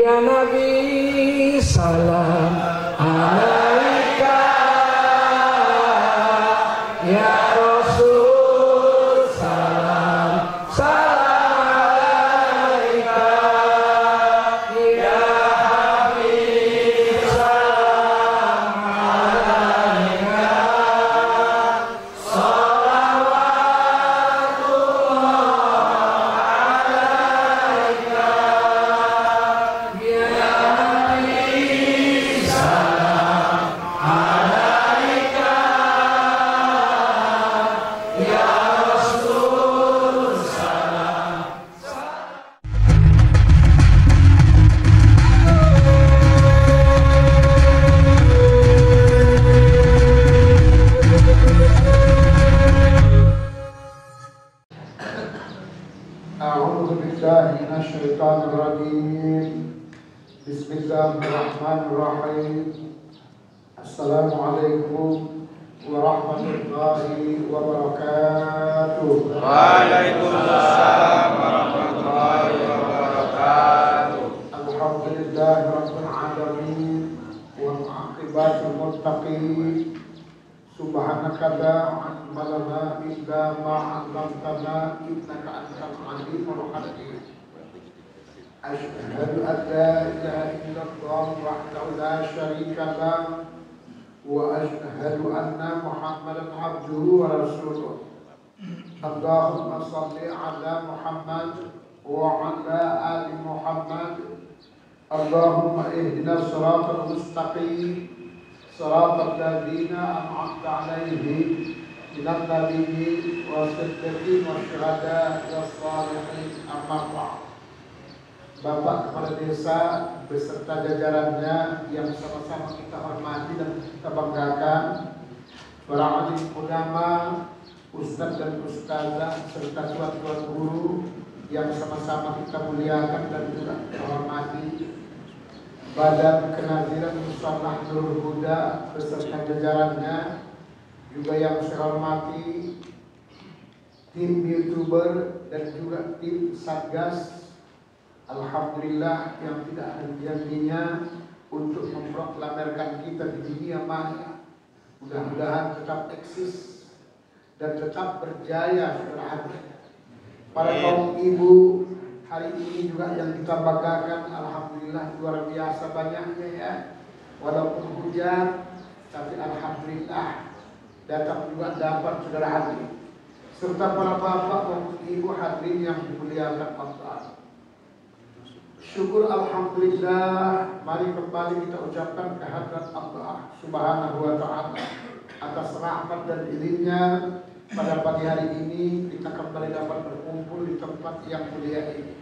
Ya Nabi salam alaika, ya Rasul salam alaika, ya Habib salam alaika, أعوذ بالله من الشيطان الرجيم. بسم الله الرحمن الرحيم. السلام عليكم ورحمة الله وبركاته. Waalaikumsalam warahmatullahi wabarakatuh. الحمد لله رب العالمين والعاقبة للمتقين. سبحانك لا علم لنا إلا ما علمتنا إنك أنت العليم الحكيم. أشهد أن لا إله إلا الله وحده لا شريك له وأشهد أن محمدا عبده ورسوله. اللهم صل على محمد وعلى آل محمد. اللهم اهدنا الصراط المستقيم صراط الذين أنعمت عليهم من النبيين والصديقين والشهداء والصالحين. أما بعد. Bapak Kepala Desa beserta jajarannya yang sama-sama kita hormati dan kita banggakan, para alim ulama, ustadz dan ustazah serta tuan-tuan guru yang sama-sama kita muliakan dan juga kita hormati, Badan Kenaziran Musyawarah Nurul Huda beserta jajarannya, juga yang saya hormati tim YouTuber dan juga tim Satgas. Alhamdulillah yang tidak henti-hentinya untuk memproklamerkan kita di dunia maya. Mudah-mudahan tetap eksis dan tetap berjaya, saudara. Para kaum ibu hari ini juga yang kita banggakan, alhamdulillah luar biasa banyaknya ya. Walaupun hujan, tapi alhamdulillah datang juga dapat saudara hadirin. Serta para bapak dan ibu hadirin yang dimuliakan Allah. Syukur alhamdulillah, mari kembali kita ucapkan kehadirat Allah Subhanahu wa taala atas rahmat dan izinnya. Pada pagi hari ini kita kembali dapat berkumpul di tempat yang mulia ini.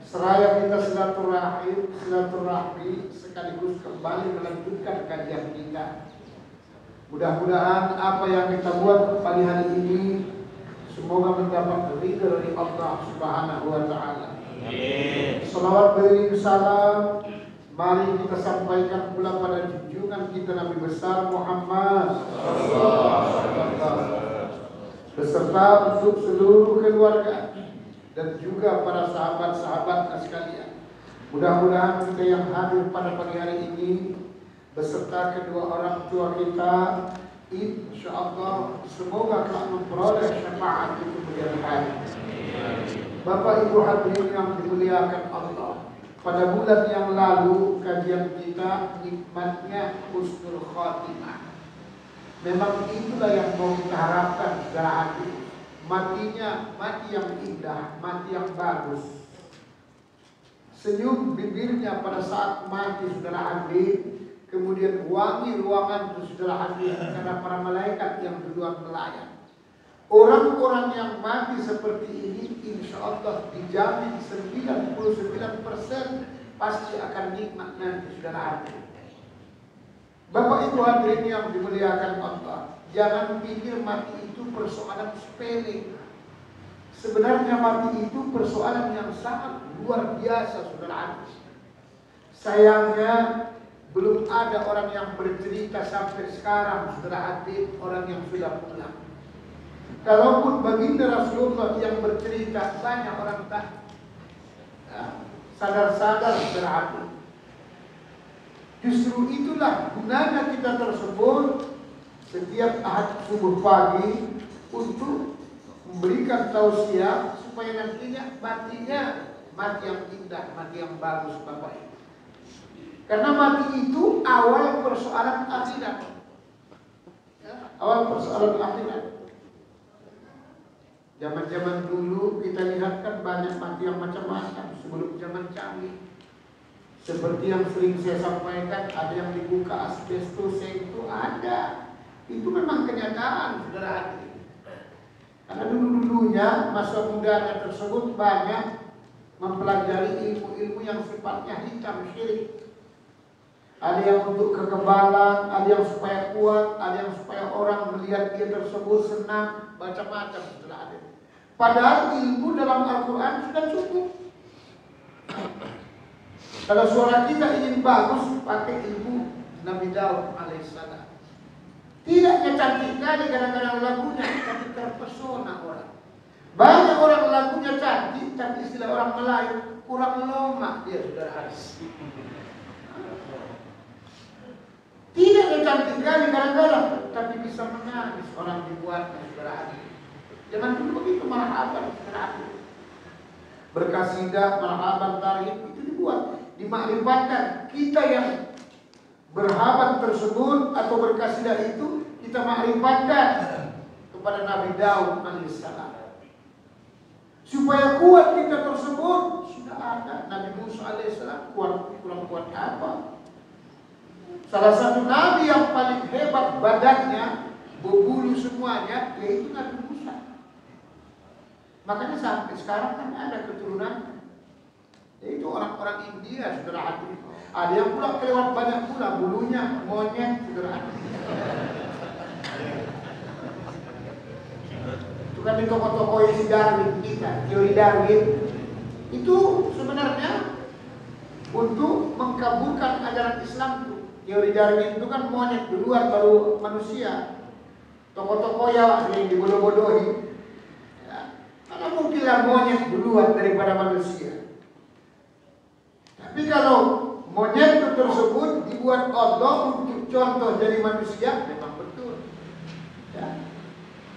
Seraya kita silaturahmi sekaligus kembali melanjutkan kajian kita. Mudah-mudahan apa yang kita buat pagi hari ini semoga mendapat ridha dari Allah Subhanahu wa taala. Salawat beriring salam mari kita sampaikan pula pada junjungan kita Nabi besar Muhammad beserta untuk seluruh keluarga dan juga para sahabat-sahabatnya sekalian. Mudah-mudahan kita yang hadir pada pagi hari ini beserta kedua orang tua kita, insyaallah semoga telah memperoleh syafaat di kemudian hari. Bapak Ibu hadirin yang dimuliakan Allah, pada bulan yang lalu kajian kita nikmatnya husnul khatimah. Memang itulah yang mau kita harapkan saudara hadirin. Matinya mati yang indah, mati yang bagus. Senyum bibirnya pada saat mati saudara hadirin, kemudian wangi ruangan itu saudara hadirin karena para malaikat yang duluan melayang. Orang-orang yang mati seperti ini insya Allah dijamin 99% pasti akan nikmat nanti saudara hadirin. Bapak Ibu hadirin yang dimuliakan Allah, jangan pikir mati itu persoalan sepele. Sebenarnya mati itu persoalan yang sangat luar biasa saudara hadirin. Sayangnya belum ada orang yang bercerita sampai sekarang saudara hadirin, orang yang sudah pulang. Kalaupun baginda Rasulullah yang bercerita banyak orang tak. sadar-sadar berhati. Justru itulah gunanya kita tersebut setiap Ahad subuh pagi untuk memberikan tausiah supaya nantinya matinya mati yang indah, mati yang bagus Bapak Ibu. Karena mati itu awal persoalan akhirat. Ya, awal persoalan akhirat. Zaman-zaman dulu kita lihat kan banyak mati yang macam-macam sebelum zaman canggih. Seperti yang sering saya sampaikan, ada yang dibuka asbestos itu ada. Itu memang kenyataan, saudara hadirin. Karena dulu-dulunya masa mudanya tersebut banyak mempelajari ilmu-ilmu yang sifatnya hitam syirik. Ada yang untuk kekebalan, ada yang supaya kuat, ada yang supaya orang melihat dia tersebut senang, macam-macam setelah ada. Padahal ilmu dalam Al-Quran sudah cukup. Kalau suara kita ingin bagus, pakai ilmu Nabi Daud alaihissalam. Tidaknya cantik kali kadang-kadang lagunya, tapi terpesona orang. Banyak orang lagunya cantik, tapi istilah orang Melayu kurang lomak dia saudara Haris. Tidaknya cantik kali kadang-kadang, tapi bisa menangis orang dibuatnya saudara Haris. Jangan dulu begitu marhaban saudara Haris. Berkasidah, marhaban, tarhib itu dibuat, dimakrifatkan. Kita yang berhabat tersebut atau berkasidah itu kita makrifatkan kepada Nabi Daud alaihissalam. Supaya kuat kita tersebut sudah ada. Nabi Musa alaihissalam kurang kuat apa? Salah satu nabi yang paling hebat badannya, berbulu semuanya, yaitu Nabi Musa. Makanya sampai sekarang kan ada keturunan, yaitu orang-orang India, saudara hadirin. Ada yang pula kelewat banyak pula bulunya monyet, saudara hadirin. Itu kan di toko-toko isi Darwin kita, teori Darwin itu sebenarnya untuk mengkabulkan ajaran Islam itu. Teori Darwin itu kan monyet duluan baru manusia. Toko-toko ya yang dibodoh-bodohi. Karena mungkinlah monyet duluan daripada manusia. Tapi kalau monyet itu tersebut dibuat Allah untuk contoh dari manusia, memang betul. Ya.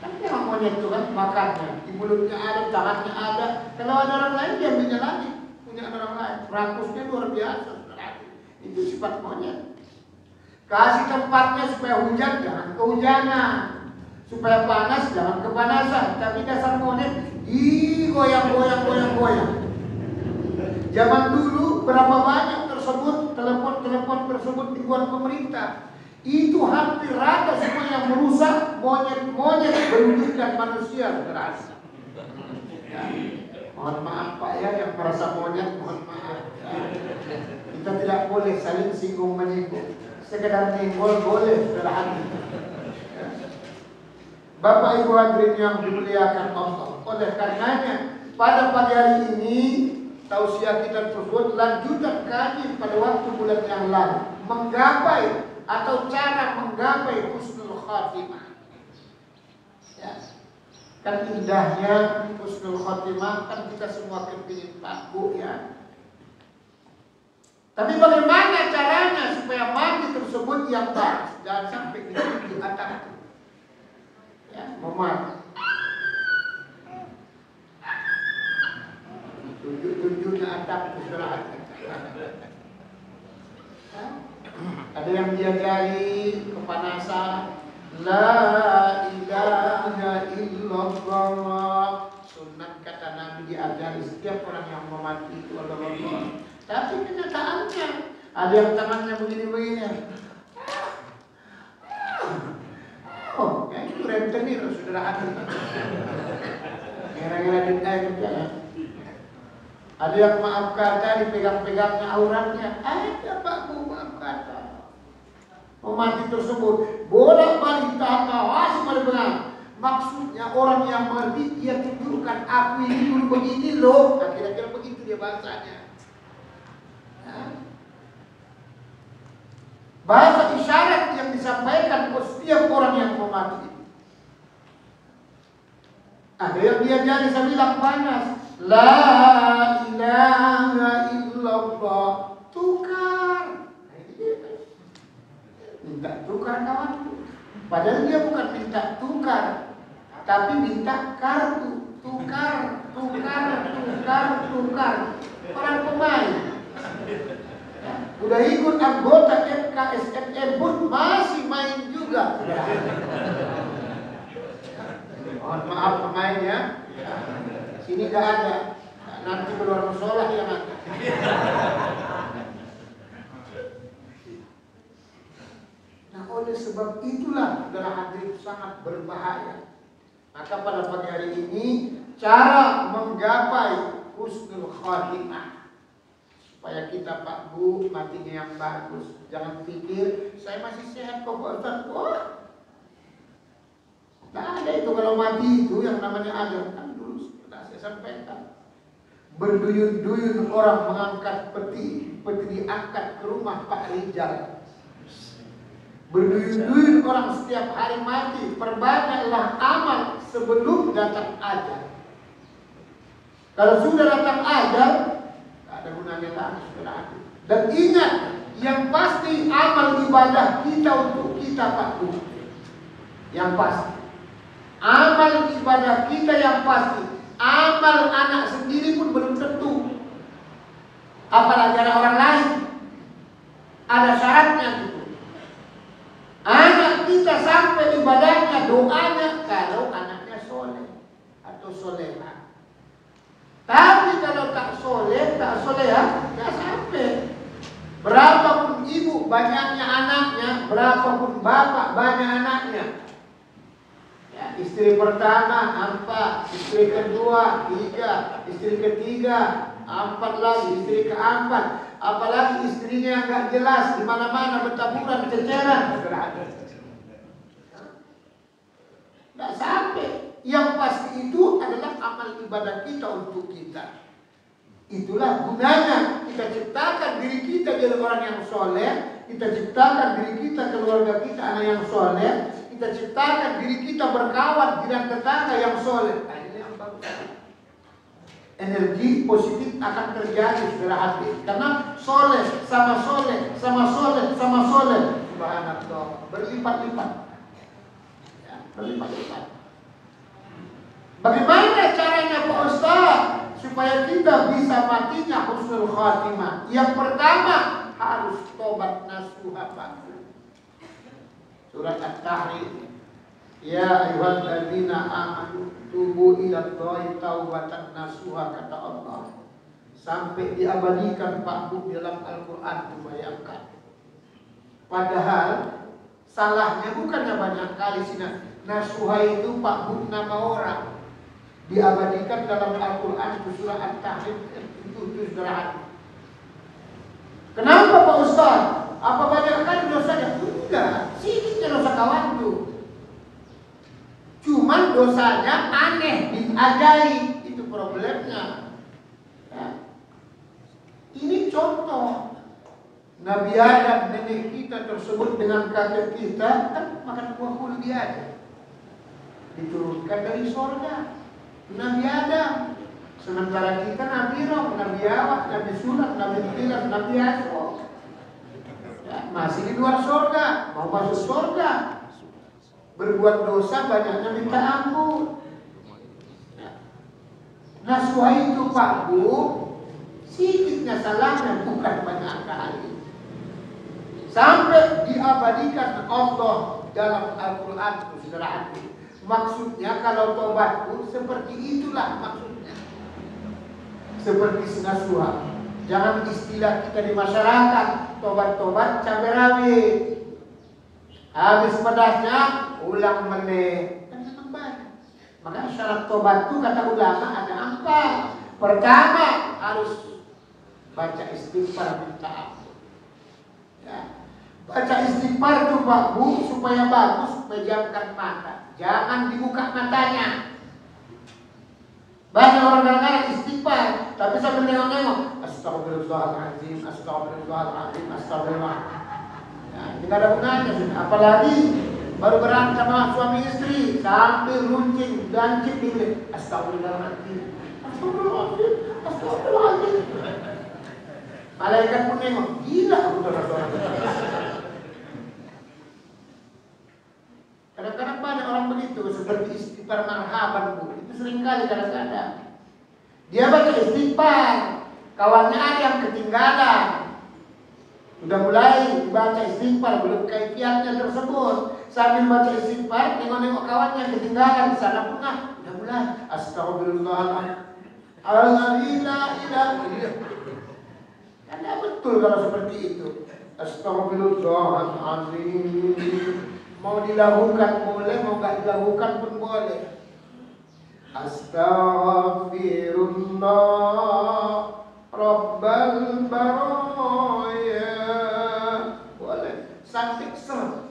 Kan memang monyet itu kan makannya, di mulutnya ada, tangannya ada. Kalau ada orang lain dia ambilnya lagi, punya orang lain. Rakusnya luar biasa. Itu sifat monyet. Kasih tempatnya supaya hujan, jangan kehujanan. Supaya panas, jangan kepanasan. Tapi dasar monyet goyang-goyang. Zaman dulu berapa banyak tersebut telepon tersebut dibuat pemerintah. Itu hampir rata semua yang merusak monyet berwujudkan manusia terasa. Ya. Mohon maaf Pak ya yang merasa monyet, mohon maaf. Ya. Kita tidak boleh saling singgung menyinggung. Sekedar nyenggol boleh berhati. Ya. Bapak Ibu hadirin yang dimuliakan Allah. Oleh karenanya pada pagi hari ini tausiah kita tersebut lanjutan kami pada waktu bulan yang lalu menggapai atau cara menggapai husnul khatimah. Ya. Kan indahnya husnul khatimah kan kita semua kepingin Pak Bu ya. Tapi bagaimana caranya supaya mati tersebut yang baik? Jangan sampai di atap. Ya, memati. Tunjuk-tunjuknya atap istirahat. Ada yang diajari kepanasan. La ilaha illallah. Sunat kata Nabi diajari setiap orang yang mau mati itu Allah. Tapi kenyataannya ada yang tangannya begini-begini. Oh, ya itu rentenir saudara hati. Kira-kira kita itu ya. Ada yang maaf kata dipegang-pegangnya auratnya. Ada Pak Bu maaf kata. Mati tersebut bolak-balik tahan awas benar. Maksudnya orang yang mengerti dia tunjukkan aku ini dulu begini loh. Nah, kira-kira begitu dia bahasanya. Bahasa isyarat yang disampaikan oleh setiap orang yang mau mati. Ada yang diajari saya bilang panas. La ilaha illallah. para kawanku. Padahal dia bukan minta tukar, tapi minta kartu. Tukar. Orang pemain. Ya, udah ikut anggota MKSMM pun masih main juga. Mohon maaf pemainnya. Sini gak ada. Nanti keluar musola yang ada. Nah, oleh sebab itulah saudara hadirin sangat berbahaya. Maka pada pagi hari ini cara menggapai husnul khatimah supaya kita Pak Bu matinya yang bagus. Jangan pikir saya masih sehat kok Pak Ustaz. Wah, nah ada itu kalau mati itu yang namanya ajal. Kan dulu sudah saya sampaikan. Berduyun-duyun orang mengangkat peti diangkat ke rumah Pak Rijal. Berduyun-duyun orang setiap hari mati. Perbanyaklah amal sebelum datang ajal. Kalau sudah datang ajal, tak ada gunanya lagi saudara. Dan ingat, yang pasti amal ibadah kita untuk kita Pak Bu. Yang pasti amal ibadah kita yang pasti. Amal anak sendiri pun belum tentu. Apalagi ada orang lain. Ada syaratnya gitu. Anak kita sampai ibadahnya, doanya kalau anaknya soleh atau soleha. Tapi kalau tak soleh, tak soleha, tak sampai. Berapapun ibu banyaknya anaknya, berapapun bapak banyak anaknya. Ya, istri pertama 4, istri kedua 3, istri ketiga 4 lagi, istri keempat, apalagi istrinya yang gak jelas di mana-mana bertaburan ceceran. Tidak sampai. Yang pasti itu adalah amal ibadah kita untuk kita. Itulah gunanya kita ciptakan diri kita jadi orang yang soleh, kita ciptakan diri kita, keluarga kita anak yang soleh, kita ciptakan diri kita berkawan dengan tetangga yang soleh. Nah, ini yang bagus. Energi positif akan terjadi saudara hati. Karena soleh sama soleh, sama soleh, sama soleh. Subhanallah. Berlipat-lipat. Ya, berlipat-lipat. Bagaimana caranya Pak Ustaz supaya kita bisa matinya husnul khatimah? Yang pertama harus tobat nasuha Pak. Surat At-Tahrim. Ya ayyuhalladzina amanu tubu ilallahi taubatan nasuha, kata Allah. Sampai diabadikan Pak Bu dalam Al-Qur'an, bayangkan. Padahal salahnya bukannya banyak kali sini. Nasuha itu Pak Bu nama orang. Diabadikan dalam Al-Quran itu surah At-Tahrim itu saudara. Kenapa Pak Ustaz? Apa banyak kali dosanya? Enggak, sedikitnya dosa kawan tuh. Cuman dosanya aneh, ajaib, itu problemnya. Ya. Ini contoh. Nabi Adam nenek kita tersebut dengan kakek kita kan makan buah kuldi aja. Diturunkan dari surga. Nabi Adam, sementara kita Nabi Nuh, Nabi Awad, Nabi Sulam, Nabi Ilyas, Nabi Yusuf, ya, masih di luar surga, mau masuk surga, berbuat dosa banyaknya minta ampun. Ya. Nasuha itu Pak Bu, sedikitnya salahnya bukan banyak kali, sampai diabadikan Allah dalam Al-Quran, saudara hati. Maksudnya kalau tobatku seperti itulah maksudnya. Seperti nasuha. Jangan istilah kita di masyarakat tobat-tobat cabai rawit. Habis pedasnya ulang meneh. Kan memang banyak. Maka syarat tobat itu kata ulama ada 4. Pertama harus baca istighfar minta ampun. Ya. Baca istighfar itu Pak Bu supaya bagus, pejamkan mata. Jangan dibuka matanya. Banyak orang kadang-kadang istighfar, tapi sambil nengok-nengok, astagfirullahaladzim, astagfirullahaladzim, astagfirullah. Ya, ini gak ada gunanya. Apalagi baru berantem sama suami istri, sambil runcing, gancip di astagfirullahaladzim, astagfirullahaladzim, astagfirullahaladzim. Malaikat pun nengok, gila aku saudara-saudara. seperti istighfar marhaban, Bu. Itu seringkali kadang-kadang. Dia baca istighfar, kawannya ada yang ketinggalan. Sudah mulai dibaca istighfar, belum kaifiatnya tersebut. Sambil baca istighfar, nengok-nengok kawannya yang ketinggalan. Di sana pun udah mulai. Astagfirullahaladzim. Karena betul kalau seperti itu. Astagfirullahaladzim. Mau dilakukan boleh, mau gak dilakukan pun boleh. Astaghfirullah Rabbal baraya. Boleh. Sampai ser.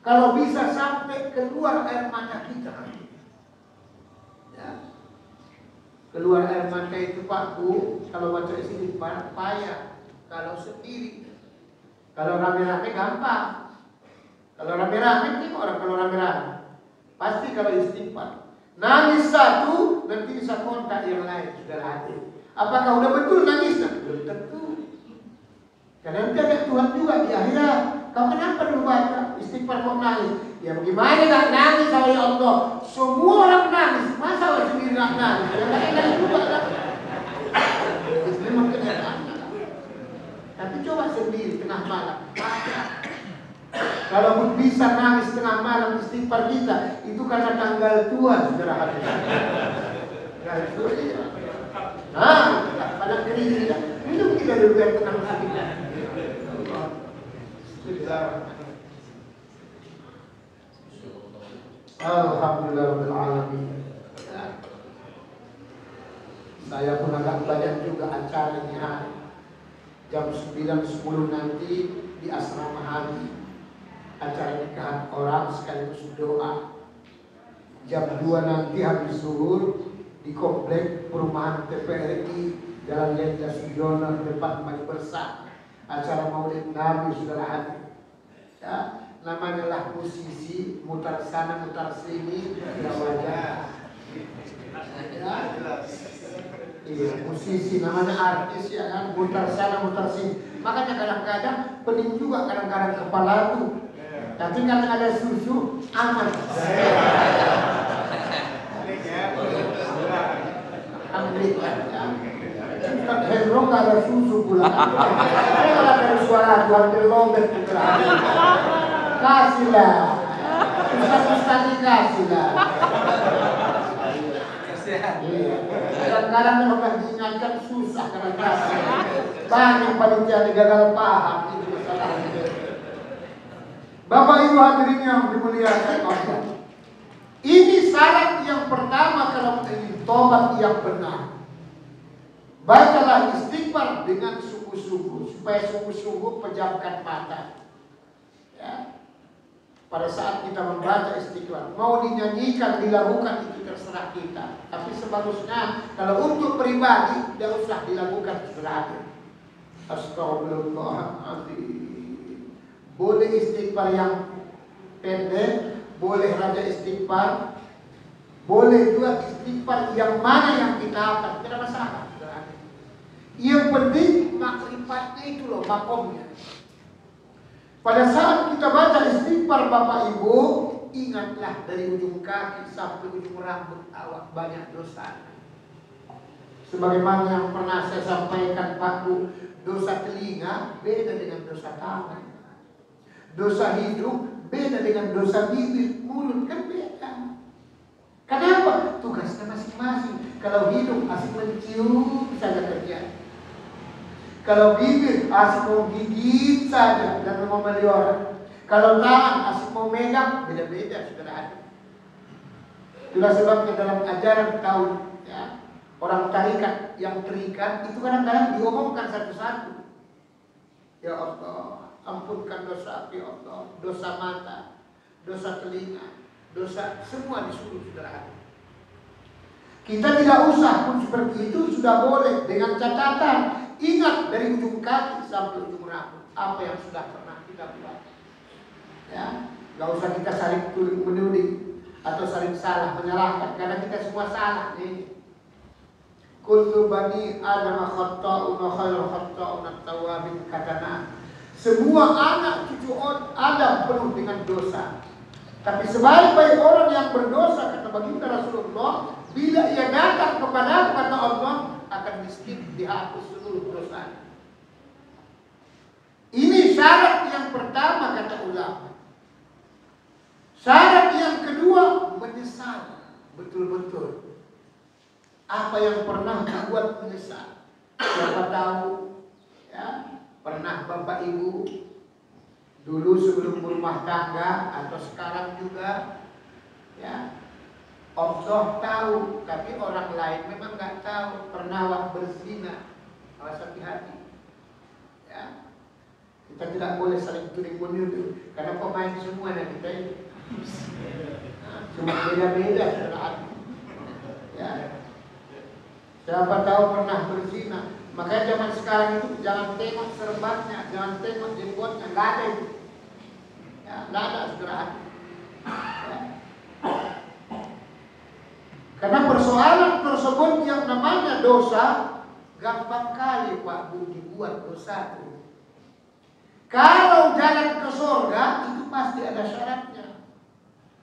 Kalau bisa sampai keluar air mata kita. Ya. Keluar air mata itu Pak Bu, kalau baca istighfar payah. Kalau sendiri. Kalau rame-rame gampang. Kalau rame-rame tengok orang kalau rame-rame. Pasti kalau istighfar. Nangis satu, nanti bisa kontak yang lain sudah hati. Apakah udah betul nangisnya? Belum tentu. Karena nanti ada Tuhan juga di akhirat. Kau kenapa dulu baca istighfar kau nangis? Ya bagaimana gak nangis sama ya Allah? Semua orang nangis, masa orang sendiri gak nangis? Ya gak enak juga lah. Memang kenyataannya. Tapi coba sendiri tengah malam baca. Kalau bisa nangis tengah malam istighfar kita, itu karena tanggal tua saudara hati. Tanggal tua ya. Pada kering minum kita dulu yang tenang hati. Alhamdulillahirabbil alamin. Saya pun agak banyak juga acara ini hari. Jam 9.10 nanti di asrama haji. Acara nikahan orang sekaligus doa. Jam 2 nanti habis zuhur di komplek perumahan TPRI Jalan Lenda Sujono depan Mari Bersama. Acara Maulid Nabi saudara hati. Ya, namanya lah musisi, mutar sana mutar sini, tidak wajah. Ya, iya, musisi namanya artis ya kan, mutar sana mutar sini. Makanya kadang-kadang pening juga kadang-kadang kepala tuh. Tapi karena ada susu aman. Alhamdulillah. Ustaz Hendro nggak ada susu pula. Saya kalau ada suara Tuhan terlobet putra. Kasihlah. Ustaz dikasihlah. Kadang-kadang memang diingatkan susah kadang-kadang. Banyak panitia gagal paham itu masalahnya. Bapak Ibu hadirin yang dimuliakan Allah. Ini syarat yang pertama kalau ingin tobat yang benar. Bacalah istighfar dengan sungguh-sungguh supaya sungguh-sungguh pejamkan mata. Ya. Pada saat kita membaca istighfar, mau dinyanyikan, dilakukan itu terserah kita. Tapi sebagusnya kalau untuk pribadi tidak usah dilakukan setelah. Astagfirullahaladzim. Boleh istighfar yang pendek, boleh raja istighfar, boleh juga istighfar yang mana yang kita hafal, tidak masalah. Yang penting makrifatnya itu loh, makomnya. Pada saat kita baca istighfar Bapak Ibu, ingatlah dari ujung kaki sampai ujung rambut awak banyak dosa. Sebagaimana yang pernah saya sampaikan Pak Bu, dosa telinga beda dengan dosa tangan. Dosa hidung beda dengan dosa bibir, mulut kan beda. Kenapa? Tugasnya masing-masing. Kalau hidung asik mencium saja kerja. Kalau bibir asik mau gigit saja dan mengomeli orang. Kalau tangan asik mau megang, beda-beda saudara. Itulah sebabnya dalam ajaran tahu ya, orang tarikat yang terikat itu kadang-kadang diomongkan satu-satu. Ya Allah, ampunkan dosa ya Allah, dosa mata, dosa telinga, dosa semua disuruh saudara. Kita tidak usah pun seperti itu sudah boleh dengan catatan ingat dari ujung kaki sampai ujung rambut apa yang sudah pernah kita buat. Ya, nggak usah kita saling tulis menuding atau saling salah menyalahkan karena kita semua salah nih. Kullu bani Adam khata'un wa khairul khata'un at-tawwabin katana. Semua anak cucu Adam penuh dengan dosa. Tapi sebaik-baik orang yang berdosa, kata baginda Rasulullah, bila ia datang kepada Allah, akan miskin dihapus seluruh dosa. Ini syarat yang pertama, kata ulama. Syarat yang kedua, menyesal betul-betul apa yang pernah dibuat menyesal. Siapa tahu, ya, pernah Bapak Ibu dulu sebelum berumah tangga atau sekarang juga, ya, Allah tahu, tapi orang lain memang nggak tahu. Pernah berzina, awas hati-hati, ya. Kita tidak boleh saling tuduh menuduh, karena pemain semua dan kita ini. Cuma beda-beda, saudara. Ya. Siapa tahu pernah berzina. Makanya zaman sekarang itu jangan tengok serbatnya, jangan tengok jenggotnya, nggak ada itu. Ya, nggak ada, saudara. Ya. Karena persoalan tersebut yang namanya dosa gampang kali Pak Bu dibuat dosa itu. Kalau jalan ke surga itu pasti ada syaratnya.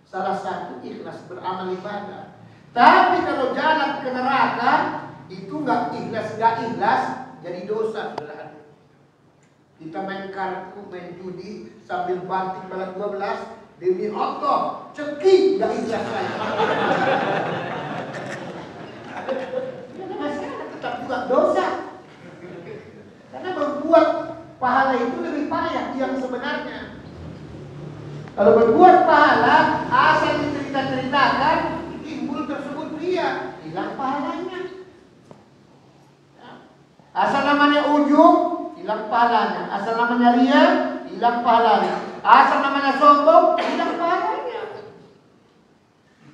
Salah satu ikhlas beramal ibadah. Tapi kalau jalan ke neraka itu nggak ikhlas, jadi dosa, saudara. Kita main kartu, main judi sambil banting balas 12 demi Allah, cekik nggak ikhlas saya. Masalah tetap juga dosa. Karena berbuat pahala itu lebih payah yang sebenarnya. Kalau berbuat pahala, asal dicerita-ceritakan, timbul tersebut ria, hilang pahalanya. Ya. Asal namanya ujub, hilang pahalanya. Asal namanya ria, hilang pahalanya. Asal namanya sombong, hilang pahalanya.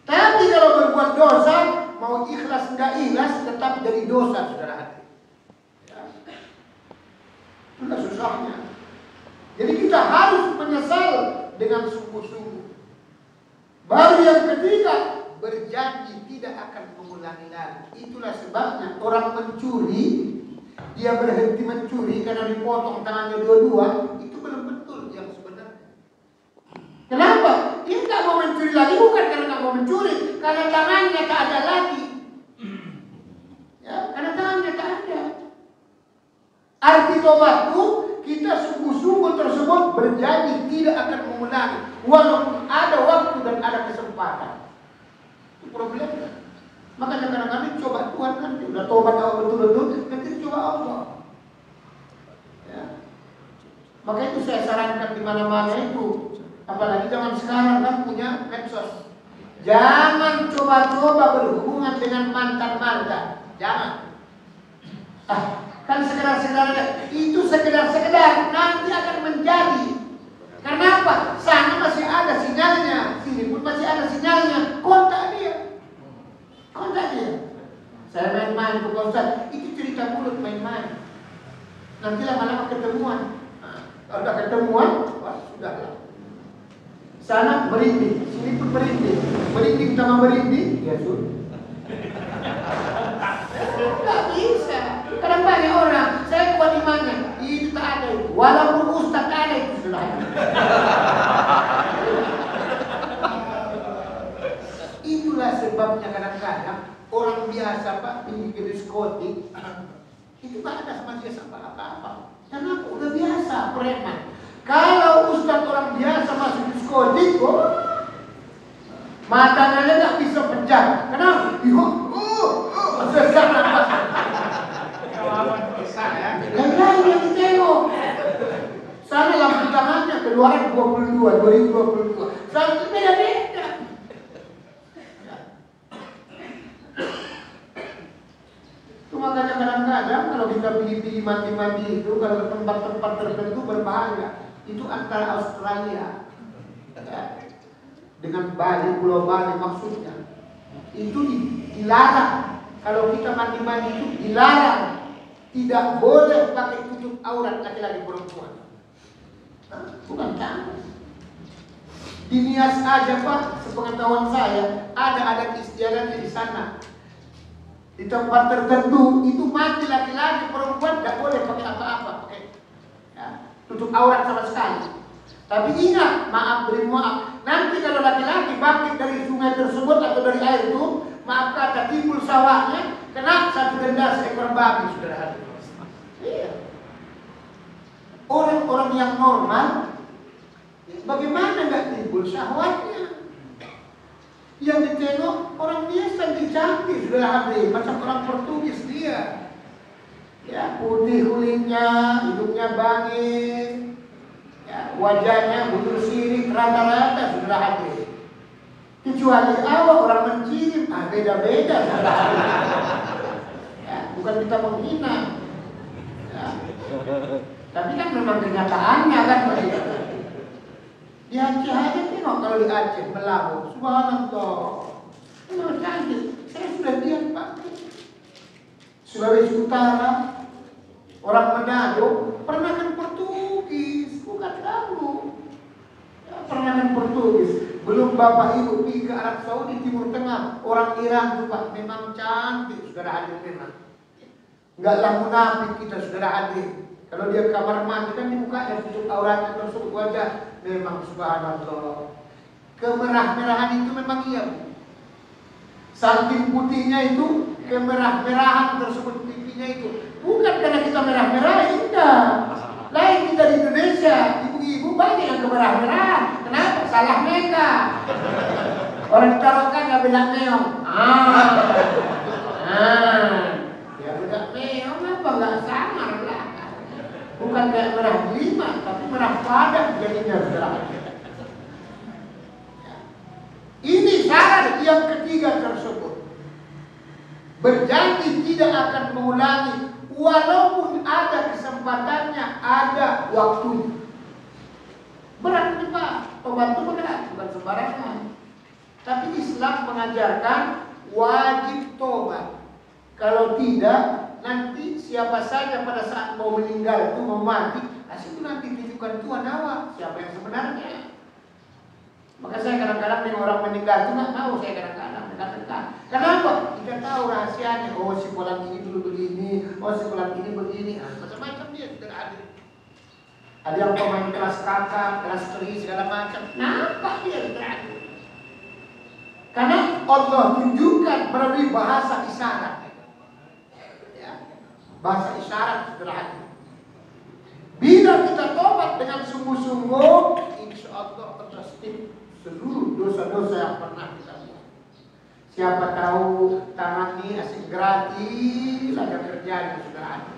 Tapi kalau berbuat dosa, mau ikhlas enggak ikhlas, tetap jadi dosa, saudara hati. Ya. Itulah susahnya. Jadi kita harus menyesal dengan sungguh-sungguh. Baru yang ketiga, berjanji tidak akan mengulangi lagi. Itulah sebabnya orang mencuri, dia berhenti mencuri karena dipotong tangannya dua-dua, itu belum betul yang sebenarnya. Kenapa? Dia nggak mau mencuri lagi, bukan karena nggak mau mencuri, karena tangannya tak ada lagi. Ya, karena tangannya tak ada. Arti tobat itu kita sungguh-sungguh tersebut berjanji tidak akan mengulangi, walaupun ada waktu dan ada kesempatan. Itu problemnya. Makanya kadang-kadang coba Tuhan nanti udah tobat awal betul-betul, nanti coba Allah. Ya. Maka itu saya sarankan di mana-mana itu, apalagi zaman sekarang kan punya medsos. Jangan coba-coba berhubungan dengan mantan-mantan, jangan. Kan sekedar-sekedar itu sekedar nanti akan menjadi. Karena apa? Sana masih ada sinyalnya, sini pun masih ada sinyalnya. Kontak dia. Saya main-main ke Ustaz, itu cerita mulut main-main. Nanti lama-lama ketemuan. Kalau udah ketemuan, wah sudahlah. Sana merinding, sini pun merinding sama merinding, ya sudah. Nggak bisa. Karena banyak orang, saya kuat imannya, itu tak ada itu. Walaupun Ustaz tak ada itu sudah. Itulah sebabnya kadang-kadang orang biasa Pak pergi ke diskotik, itu tak ada sama dia sama apa-apa. Karena udah biasa preman. Kalau Ustaz orang biasa masuk diskotik, matanya nggak bisa pecah. Kenapa? Sesak nafas. Yang lain yang ditengok. Sana lampu tangannya keluaran 2022. Sana beda-beda. Itu makanya kadang-kadang kalau kita pilih-pilih mati-mati itu, kalau ke tempat-tempat tertentu berbahaya. Itu antara Australia ya, dengan Bali, Pulau Bali maksudnya. Itu dilarang. Kalau kita mandi-mandi itu dilarang. Tidak boleh pakai tutup aurat laki-laki perempuan. Bukan kan? Di Nias aja Pak, sepengetahuan saya, ada adat istiadatnya di sana. Di tempat tertentu itu mandi laki-laki perempuan tidak boleh pakai apa-apa, pakai ya, tutup aurat sama sekali. Tapi ingat, maaf beri maaf, Nanti kalau laki-laki bangkit dari sungai tersebut atau dari air itu, maaf kata timbul sawahnya, kena satu denda seekor babi, saudara. Iya. Orang-orang yang normal, bagaimana nggak timbul syahwatnya? Yang ditengok orang dia cantik-cantik, saudara hadir, macam orang Portugis dia. Ya, putih kulitnya, hidungnya bangin, ya, wajahnya butur sirik, rata-rata saudara hadir. Kecuali awak orang mencium, beda-beda saudara hadir. Ya, bukan kita menghina. Ya. Tapi kan memang kenyataannya kan begitu. Di Aceh aja tengok kalau di Aceh Melabu, subhanallah, memang cantik. Saya sudah lihat Pak. Sulawesi Utara, orang Manado, peranakan Portugis, bukan kamu. Ya, peranakan Portugis. Belum bapak ibu pergi ke Arab Saudi, Timur Tengah, orang Iran tuh Pak, memang cantik, saudara hadir memang. Enggaklah munafik kita, saudara hadir. Kalau dia kamar mandi kan dibukanya tutup auratnya tersebut wajah, memang subhanallah. Kemerah-merahan itu memang iya. Saking putihnya itu, kemerah-merahan tersebut pipinya itu. Bukan karena kita merah-merah, enggak. Lain kita di Indonesia, ibu-ibu banyak yang kemerah-merahan. Kenapa? Salah mereka. Orang tarokan nggak bilang meong. Ya udah meong apa nggak samar lah. Bukan kayak merah delima, tapi merah padam jadinya saudara. Ini syarat yang ketiga tersebut. Berjanji tidak akan mengulangi, walaupun ada kesempatannya, ada waktunya. Berat nih Pak, tobat itu berat, bukan sembarangan. Tapi Islam mengajarkan wajib tobat. Kalau tidak, nanti siapa saja pada saat mau meninggal itu, mau mati, itu nanti tunjukkan Tuhan awak siapa yang sebenarnya. Maka saya kadang-kadang dengan orang meninggal itu nggak tahu, saya kadang-kadang dekat-dekat. Kenapa? Kita tahu rahasianya. Oh si fulan ini dulu begini, oh si fulan ini begini, macam-macam dia sudah ada. Ada yang pemain kelas kakak, kelas teri, segala macam. Nampak dia sudah ada. Karena Allah tunjukkan melalui bahasa isyarat. Bahasa isyarat sederhana. Bila kita tobat dengan sungguh-sungguh, insya Allah terstip seluruh dosa-dosa yang pernah kita buat. Siapa tahu tangan ini asik gratis, ada kerjaan sederhana.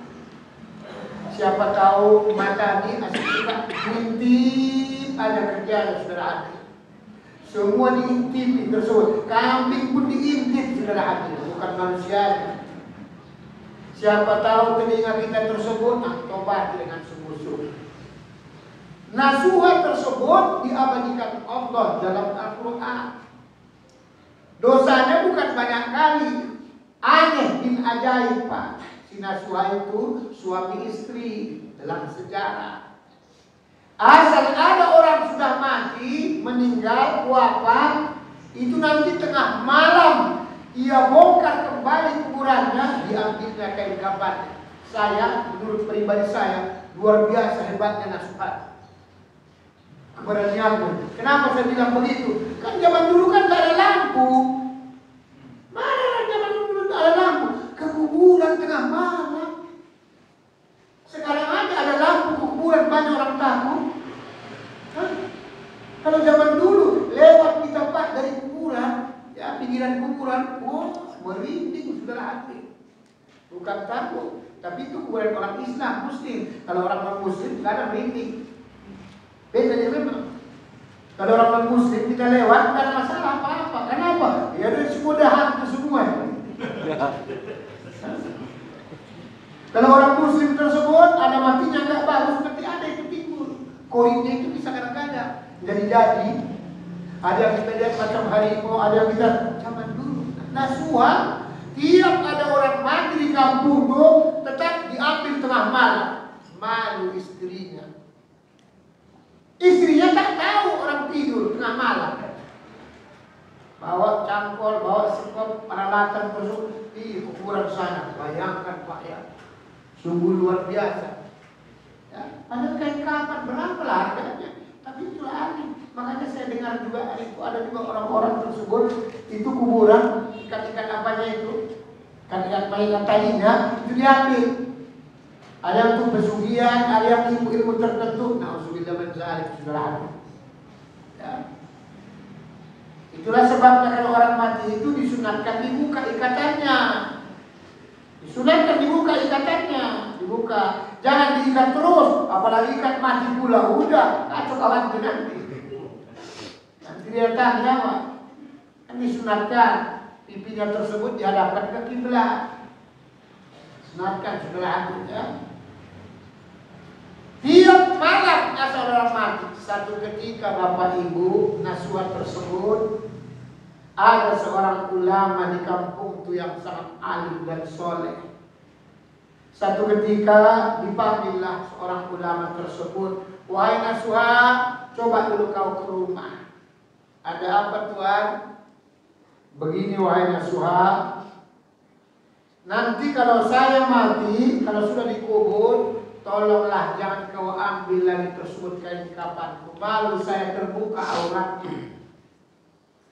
Siapa tahu mata ini asik juga intip, ada kerjaan sederhana. Semua diintip tersebut. Kambing pun diintip sederhana, bukan manusianya. Siapa tahu telinga kita tersebut, tobat dengan sungguh-sungguh. Nasuhat tersebut diabadikan Allah dalam Al-Quran. Dosanya bukan banyak kali, aneh bin ajaib Pak. Si nasuhat itu suami istri dalam sejarah. Asal ada orang sudah mati, meninggal, wafat, itu nanti tengah malam ia bongkar kembali kuburannya, diambilnya kain kafannya. Saya, menurut pribadi saya, luar biasa hebatnya nasuhat. Keberaniannya. Kenapa saya bilang begitu? Kan zaman dulu kan tidak ada lampu. Mana zaman dulu tidak ada lampu? Ke kuburan tengah malam. Sekarang aja ada lampu ke kuburan, banyak orang takut. Hah? Kalau zaman dulu lewat kita Pak dari kuburan, ya pinggiran kuburan, merinding saudara hati. Bukan takut, tapi itu kuburan orang Islam, Muslim. Kalau orang non-Muslim tidak ada merinding. Beda dia memang. Kalau orang non-Muslim kita lewat, tidak ada masalah apa-apa. Kenapa? Ya ada semua hantu semua. Kalau orang Muslim tersebut ada matinya nggak bagus, nanti ada itu timbul. Korinnya itu bisa kadang-kadang jadi-jadi. Ada yang kita lihat macam harimau, ada yang kita zaman dulu. Nasuhat, tiap ada orang mati di kampung itu tetap diambil tengah malam. Malu istrinya. Istrinya tak tahu orang tidur tengah malam. Bawa cangkol, bawa sekop, peralatan tersebut di kuburan sana. Bayangkan Pak ya, sungguh luar biasa. Ya, padahal kain kafan berapa lah harganya, tapi itulah aneh. Makanya saya dengar juga ada juga orang-orang tersebut itu kuburan ikan-ikan apanya itu, ikan-ikan talinya itu diambil. Ada yang untuk pesugihan, ada yang ilmu tertentu. Nauzubillah min dzalik, saudara. Ya. Itulah sebabnya kalau orang mati itu disunatkan dibuka ikatannya. Disunatkan dibuka ikatannya, dibuka. Jangan diikat terus, apalagi ikat mati pula. Udah, kacau kawan itu nanti. Nanti dia tanya, Pak. Kan disunatkan pipinya tersebut dihadapkan ke kiblat. Sunatkan saudara ya. Tiap malam asal orang mati, satu ketika Bapak Ibu nasuhat tersebut ada seorang ulama di kampung itu yang sangat alim dan soleh. Satu ketika dipanggillah seorang ulama tersebut, wahai nasuhat, coba dulu kau ke rumah. Ada apa Tuhan? Begini wahai nasuhat, nanti kalau saya mati, kalau sudah dikubur, tolonglah jangan kau ambil lagi tersebut kain kafanku. Malu saya terbuka auratnya.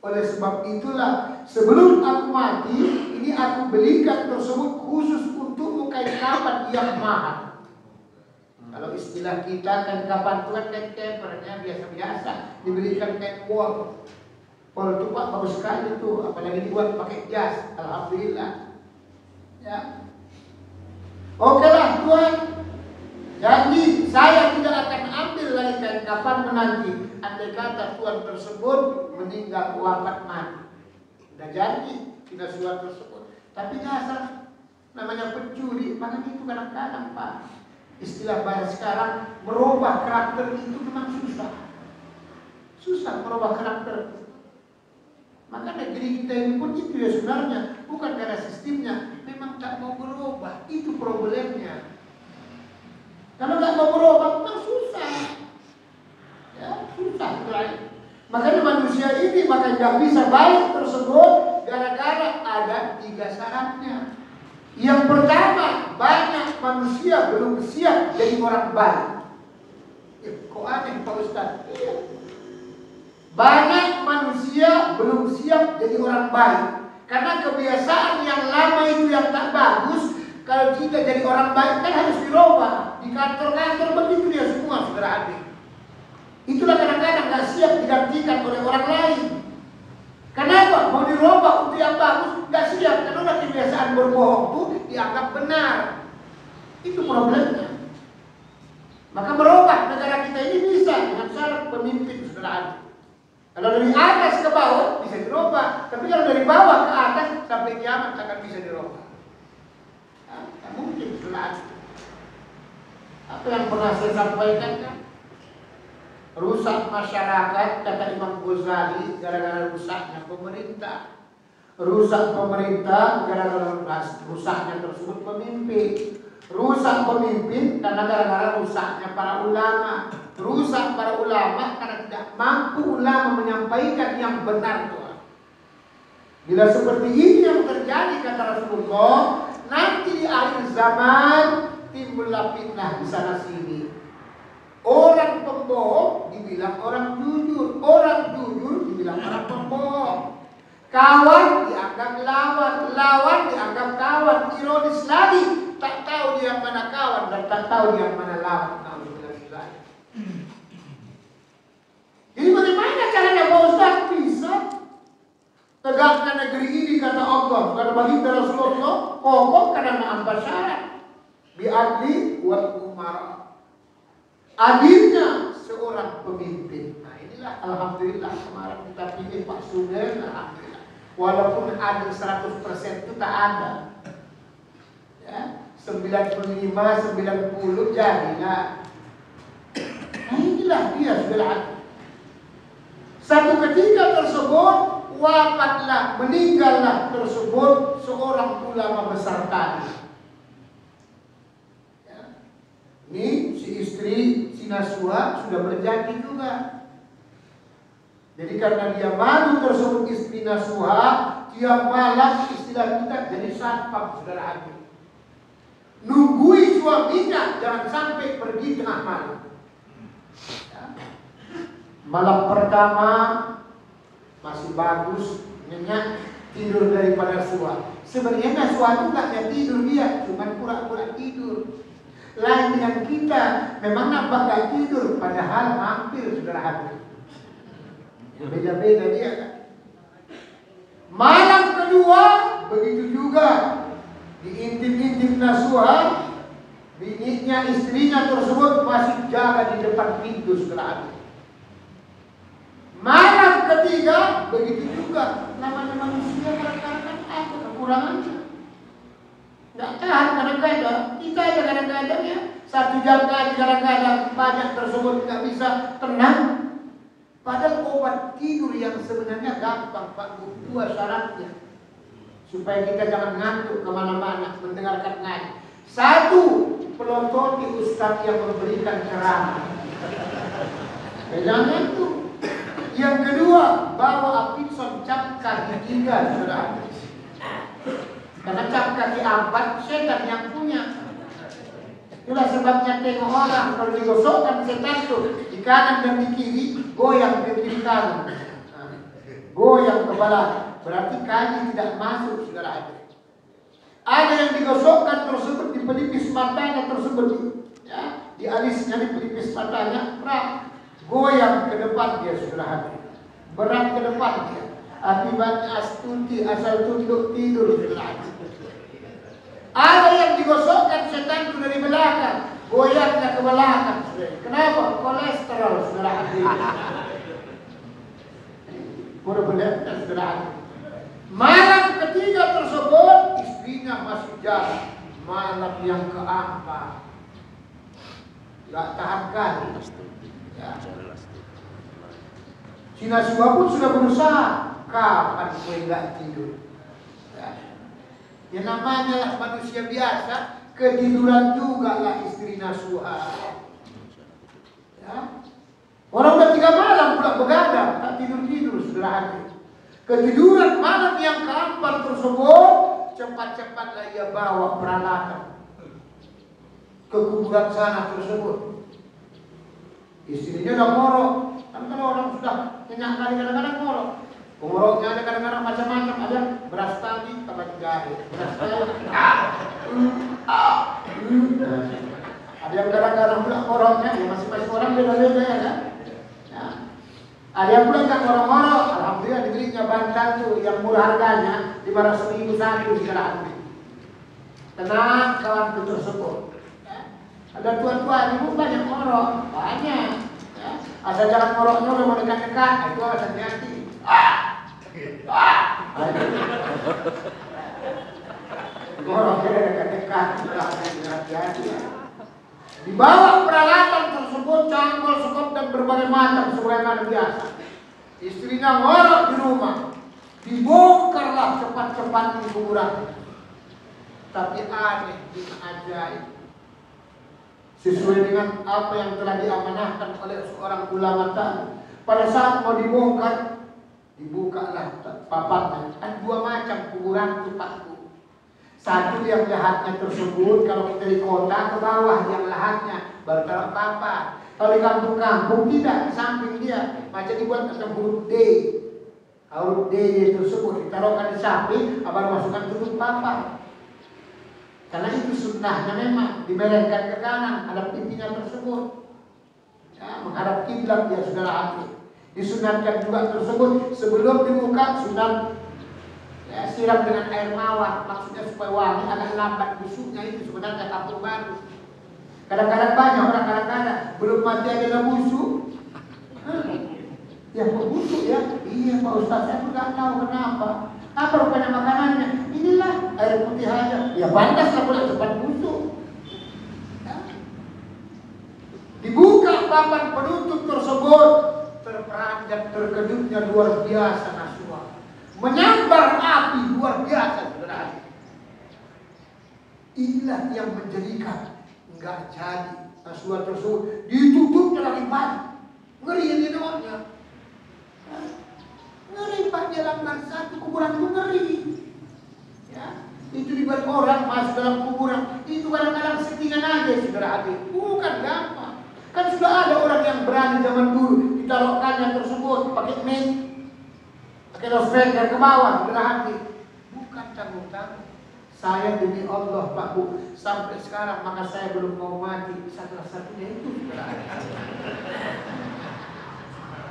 Oleh sebab itulah sebelum aku mati, ini aku belikan tersebut khusus untukmu kain kafan yang mahal. Kalau istilah kita kain kafan itu kan kain kepernya biasa-biasa, dibelikan kain wol. Wol itu Pak bagus sekali tuh, apalagi dibuat pakai jas. Alhamdulillah. Ya. Oke lah Tuhan. Jadi saya tidak akan ambil lagi kain kafan menanti. Andai kata Tuhan tersebut meninggal wafat mati. Sudah janji kita surat tersebut. Tapi dasar namanya pencuri, makanya itu kadang-kadang Pak. Istilah bahasa sekarang merubah karakter itu memang susah. Susah merubah karakter. Maka negeri kita ini pun itu ya sebenarnya bukan karena sistemnya, memang tak mau berubah. Itu problemnya. Kalau nggak mau berubah, memang susah. Ya, susah. Makanya manusia ini maka nggak bisa baik tersebut gara-gara ada 3 syaratnya. Yang pertama, banyak manusia belum siap jadi orang baik. Kok aneh Pak Ustaz? Banyak manusia belum siap jadi orang baik. Karena kebiasaan yang lama itu yang tak bagus. Kalau kita jadi orang baik kan harus dirubah. Di kantor-kantor begitu dia semua saudara adik. Itulah kadang-kadang gak siap digantikan oleh orang lain. Kenapa? Mau dirubah untuk yang bagus gak siap. Karena kebiasaan berbohong itu dianggap benar. Itu problemnya. Maka merubah negara kita ini bisa dengan syarat pemimpin saudara adik. Kalau dari atas ke bawah bisa dirubah. Tapi kalau dari bawah ke atas sampai kiamat akan bisa dirubah. Tak mungkin saudara adik. Apa yang pernah saya sampaikan kan? Rusak masyarakat kata Imam Ghazali gara-gara rusaknya pemerintah. Rusak pemerintah gara-gara rusaknya tersebut pemimpin. Rusak pemimpin karena gara-gara rusaknya para ulama. Rusak para ulama karena tidak mampu ulama menyampaikan yang benar Tuhan. Bila seperti ini yang terjadi kata Rasulullah, nanti di akhir zaman timbullah fitnah di sana sini. Orang pembohong dibilang orang jujur, orang jujur dibilang orang pembohong. Kawan dianggap lawan, lawan dianggap kawan. Ironis lagi, tak tahu dia mana kawan dan tak tahu dia mana lawan. Jadi bagaimana caranya Pak Ustaz bisa tegakkan negeri ini kata Allah, kata baginda Rasulullah, kokoh karena 4 syarat. Bi'adli wal umara. Adilnya seorang pemimpin. Nah inilah alhamdulillah kemarin kita pilih Pak Sugeng, alhamdulillah. Walaupun adil 100% itu tak ada. Ya, 95, 90 jadilah. Nah inilah dia sudah adil. Satu ketika tersebut wafatlah, meninggallah tersebut seorang ulama besar tadi. Ini si istri, si Nasuha sudah berjanji juga. Jadi karena dia malu tersebut istri Nasuha, tiap malam istilah kita jadi satpam saudara adik. Nunggui suaminya jangan sampai pergi tengah malam. Ya. Malam pertama masih bagus, nyenyak, tidur daripada suah. Sebenarnya suah itu nggak tidur dia, cuma pura-pura tidur. Lain dengan kita, memang nampak nggak tidur, padahal hampir sudah habis. Beda-beda dia kan. Malam kedua begitu juga, diintip-intip nasuha, biniknya istrinya tersebut masih jaga di depan pintu setelah habis. Malam ketiga begitu juga, namanya manusia kadang-kadang ada kekurangannya. Nggak tahan kadang-kadang, kita aja kadang-kadang ya 1 jam aja kadang-kadang banyak tersebut nggak bisa tenang. Padahal obat tidur yang sebenarnya gampang Pak Bu, 2 syaratnya supaya kita jangan ngantuk kemana-mana mendengarkan ngaji. 1, pelototi ustaz yang memberikan ceramah. Jangan itu. Yang kedua, bawa apikson cap kaki 3 sudah. Karena cap kaki 4 setan yang punya. Itulah sebabnya tengok orang kalau digosokkan setan itu di kanan dan di kiri, goyang ke kiri kanan, goyang ke belakang. Berarti kaki tidak masuk saudara. Ada yang digosokkan tersebut di pelipis matanya tersebut, ya, di alisnya di pelipis matanya, goyang ke depan dia saudara. Berat ke depan dia. Akibatnya astuti asal tunduk tidur saudara. Ada yang digosokkan setan itu dari belakang, goyangnya ke belakang. Kenapa? Kolesterol saudara. Kolesterol saudara. Malam ketiga tersebut istrinya masih jalan. Malam yang keempat, gak tahan kali. Ya. Si Nasuha pun sudah berusaha. Kapan gue gak tidur? Ya namanya lah manusia biasa, ketiduran juga lah istri Nasuha. Ya. Orang udah 3 malam pula begadang, tak tidur-tidur saudara. Ketiduran malam yang keempat tersebut, cepat-cepatlah ia bawa peralatan ke kuburan sana tersebut. Istrinya udah ngorok. Kan kalau orang sudah kenyang kali kadang-kadang ngorok. Ngoroknya ada kadang-kadang macam-macam, ada beras tadi, tambah jahe, beras tadi, ada yang kadang-kadang pula ngoroknya, ya masing-masing orang beda-beda ya kan. Ya. Ada yang pula yang ngorok-ngorok, alhamdulillah dibelinya bantal tuh yang murah harganya 500.000 satu sekarang. Tenang kawan tersebut. Ya. Ada tuan-tuan ibu banyak ngorok, banyak. Ya. Asal jangan ngoroknya udah mau dekat-dekat, itu harus hati-hati. Ngoroknya dekat-dekat, hati-hati. Dibawa peralatan tersebut, cangkul, sekop dan berbagai macam sebagaimana biasa. Istrinya ngorok di rumah, dibongkarlah cepat-cepat di kuburan. Tapi aneh, ajaib. Sesuai dengan apa yang telah diamanahkan oleh seorang ulama tadi. Pada saat mau dibongkar, dibukalah papatnya. Kan 2 macam kuburan itu Pak. Satu yang lahatnya tersebut, kalau kita di kota ke bawah yang lahatnya baru taruh papat. Kalau di kampung-kampung tidak, di samping dia macam dibuat macam huruf D. Huruf D tersebut ditaruhkan di samping, baru masukkan tutup papat. Karena itu sunnahnya memang dibelengkan ke kanan, ada pipinya tersebut. Ya, menghadap kiblat ya saudara hati. Disunatkan juga tersebut sebelum dibuka sunat. Ya, siram dengan air mawar, maksudnya supaya wangi, agak lambat busuknya itu sebenarnya kampung baru. Kadang-kadang banyak orang kadang-kadang belum mati aja dah busuk. Ya kok busuk ya? Iya Pak Ustaz, saya pun nggak tahu kenapa. Apa rupanya makanannya? Inilah air putih aja. Ya pantaslah pula cepat busuk. Ya. Dibuka papan penutup tersebut, terperanjat terkejutnya luar biasa Nasuha. Menyambar api luar biasa saudara. Inilah yang menjadikan enggak jadi Nasuha tersebut ditutupnya lagi banyak. Ngeri ini doanya. Ngeri Pak, jalan satu kuburan itu ngeri. Ya, itu dibuat orang masuk dalam kuburan. Itu kadang-kadang settingan aja saudara. Bukan gampang. Kan sudah ada orang yang berani zaman dulu ditaruhkannya tersebut pakai mic, pakai loudspeaker ke bawah, berhati. Bukan tanggung-tanggung. Saya demi Allah Pak Bu, sampai sekarang maka saya belum mau mati. Salah satunya itu berhati.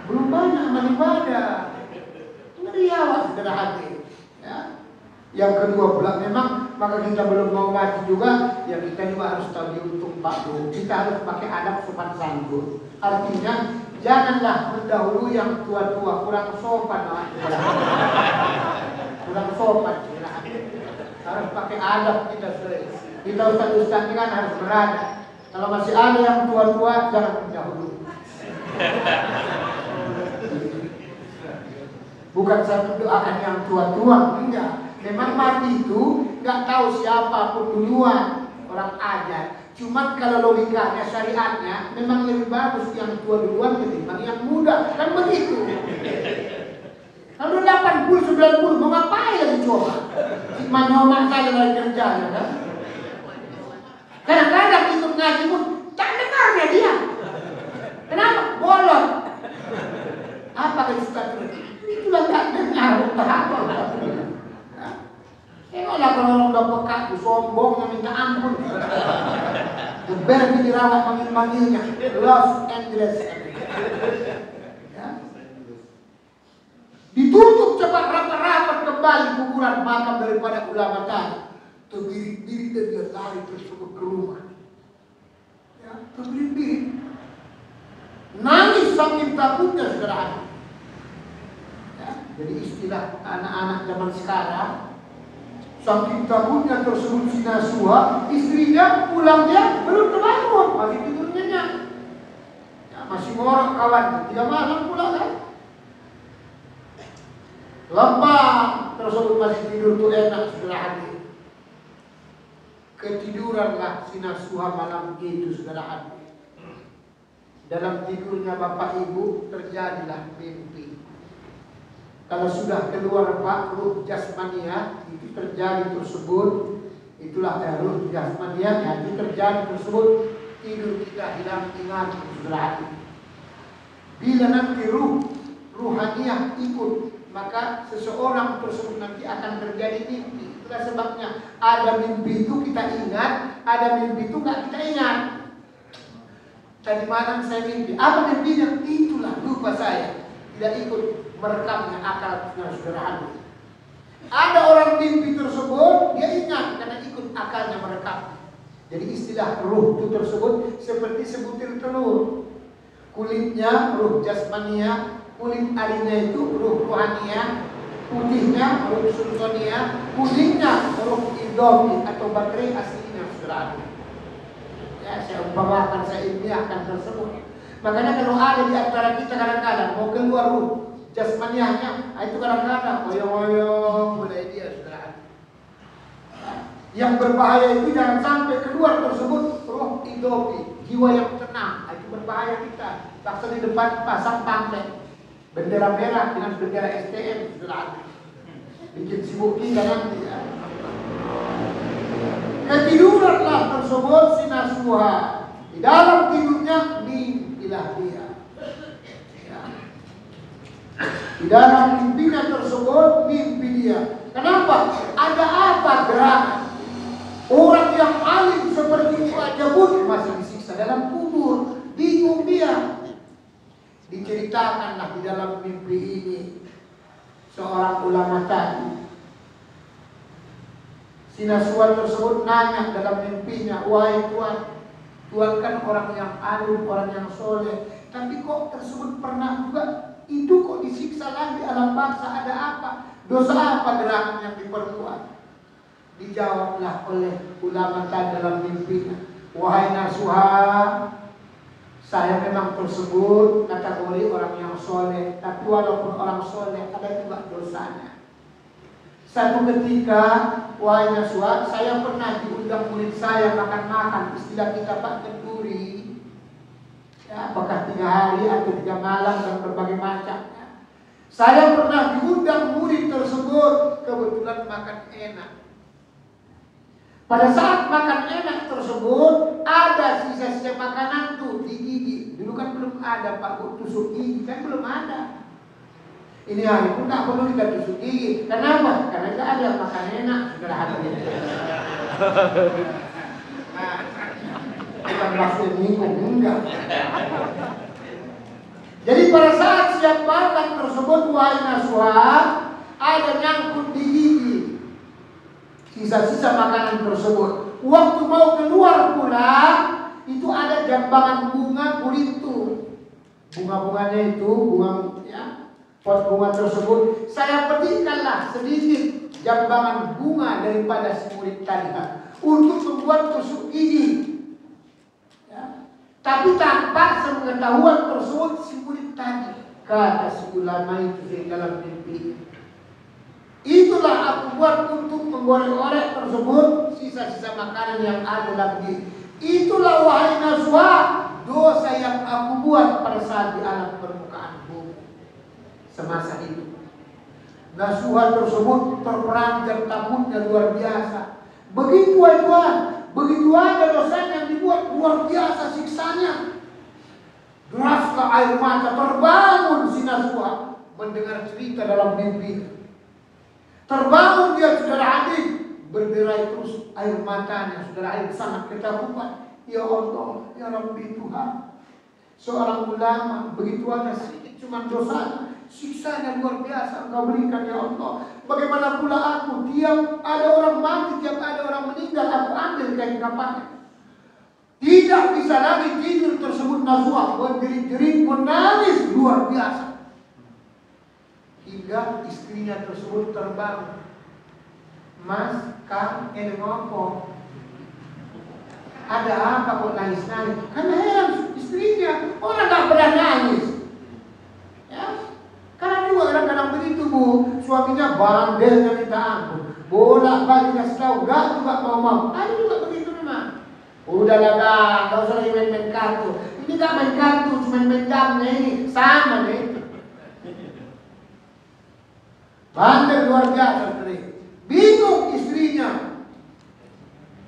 Belum banyak amal ibadah. Ngeri awak berhati. Ya. Yang kedua pula memang maka kita belum mau mati juga, ya kita juga harus tahu diuntung Pak Bu. Kita harus pakai adab sopan santun. Artinya janganlah mendahului yang tua-tua, kurang sopan. Kurang sopan. Harus pakai adab kita sendiri. Kita ustaz-ustaz ini kan harus beradab. Kalau masih ada yang tua-tua jangan mendahului. Bukan saya mendoakan yang tua-tua, enggak. Memang mati itu nggak tahu siapapun duluan, orang ajar. Cuman kalau logikanya, syariatnya, memang lebih bagus yang tua duluan ketimbang yang muda. Kan begitu. Kalau 80, 90, mau ngapain lagi coba? Si manyomak saya lagi kerja, ya kan? Kadang-kadang ikut ngaji pun, tak dengarnya dia. Kenapa? Bolot. Apa kan Ustaz? Itulah tak dengar, tak apa. Tengoklah kalau orang udah peka, sombongnya minta ampun. Berbi dirawat manggil-manggilnya. Los Angeles. Ya. Ditutup cepat rapat-rapat kembali kuburan makam daripada ulama tadi. Terbirit-birit dan dia lari tersebut ke rumah. Ya, terbirit-birit. Nangis saking takutnya saudara. Ya, jadi istilah anak-anak zaman sekarang, saking takutnya tersebut si Nasuha, istrinya pulangnya belum terbangun, masih tidur nyenyak. Ya, masih ngorok kawan, 3 malam pula kan. Lempang tersebut masih tidur tuh enak saudara hati. Ketiduranlah si Nasuha malam itu saudara hati. Dalam tidurnya bapak ibu terjadilah mimpi. Kalau sudah keluar Pak, ruh jasmania itu terjadi tersebut, itulah ruh jasmania itu terjadi tersebut, tidur kita hilang ingat saudara hati. Bila nanti ruhaniah ikut, maka seseorang tersebut nanti akan terjadi mimpi. Itulah sebabnya ada mimpi itu kita ingat, ada mimpi itu nggak kita ingat. Tadi malam saya mimpi, apa mimpinya? Itulah lupa saya, tidak ikut merekamnya akal saudara. Ada orang mimpi tersebut, dia ingat karena ikut akalnya merekam. Jadi istilah ruh itu tersebut seperti sebutir telur. Kulitnya ruh jasmania, kulit arinya itu ruh ruhania, putihnya ruh sultania, kuningnya ruh idomi atau baterai aslinya saudara. Ya, saya umpamakan, saya ilmiahkan tersebut. Makanya kalau ada di antara kita kadang-kadang mau keluar ruh jasmaniahnya, itu kadang-kadang oyong-oyong mulai dia saudara. Yang berbahaya itu jangan sampai keluar tersebut ruh idomi, jiwa yang tenang. Itu berbahaya kita. Paksa di depan pasang pamflet bendera merah dengan bendera STM saudara. Bikin sibuk kita nanti ya. Ketiduranlah tersebut si Nasuha. Di dalam tidurnya mimpilah dia. Ya. Di dalam mimpinya tersebut mimpi dia. Kenapa? Ada apa gerangan? Orang yang alim seperti itu aja pun masih disiksa dalam kubur. Bingung dia. Diceritakanlah di dalam mimpi ini seorang ulama tadi. Si Nasuha tersebut nanya dalam mimpinya, wahai Tuhan, Tuhan kan orang yang alim, orang yang soleh, tapi kok tersebut pernah juga itu kok disiksa lagi alam bangsa, ada apa? Dosa apa gerangan yang diperbuat? Dijawablah oleh ulama tadi dalam mimpinya, wahai Nasuha, saya memang tersebut kategori orang yang soleh, tapi walaupun orang soleh ada juga dosanya. Satu ketika, wahai Nasuha, saya pernah diundang murid saya makan-makan, istilah kita Pak kenduri, ya, apakah 3 hari atau 3 malam dan berbagai macam. Saya pernah diundang murid tersebut, kebetulan makan enak. Pada saat makan enak tersebut, ada sisa-sisa makanan tuh di gigi. Dulu kan belum belum ada Pak Bu tusuk gigi, kan belum ada. Ini hari pun tak perlu kita tusuk gigi. Kenapa? Karena nggak ada yang makan enak, sudah hadir. Bukan maksud minggu, enggak. Jadi pada saat siap makan tersebut wahai Nasuha, ada nyangkut di gigi sisa-sisa makanan tersebut. Waktu mau keluar pula, itu ada jambangan bunga kulitu. Bunga-bunganya itu, pot bunga tersebut, saya petikkanlah sedikit jambangan bunga daripada si murid tadi untuk membuat tusuk gigi. Ya. Tapi tanpa sepengetahuan tersebut si murid tadi, kata si ulama itu di dalam mimpi, itulah aku buat untuk menggoreng-goreng tersebut sisa-sisa makanan yang ada dalam gigi. Itulah wahai Nasuha, dosa yang aku buat pada saat di alam permukaan bumi semasa itu. Nasuha tersebut terperanjat takutnya luar biasa. Begitu Tuhan, begitu ada dosa yang dibuat luar biasa siksanya. Deraslah air mata terbangun si Nasuha mendengar cerita dalam mimpi. Terbangun dia saudara adik, berderai terus air matanya, saudara adik sangat ketakutan. Ya Allah, ya Rabbi Tuhan, seorang ulama begitu ada sedikit cuma dosanya, siksanya luar biasa Engkau berikan ya Allah. Bagaimana pula aku, tiap ada orang mati, tiap ada orang meninggal, aku ambil kain kafannya. Tidak bisa lagi tidur tersebut. Nasuha menjerit-jerit, menangis luar biasa. Hingga istrinya tersebut terbangun. Mas, Kang, ini ngopo? Ada apa kok nangis-nangis? Karena heran istrinya, orang tak pernah nangis. Ya, karena juga kadang-kadang begitu Bu, suaminya bandelnya minta ampun, bolak-balik kasih tahu, gak juga mau. Ada juga begitu memang. Udahlah Kang, gak usah lagi main-main kartu. Ini gak main kartu, cuma main jamnya ini, sama nih. Bandel luar biasa, bingung istrinya.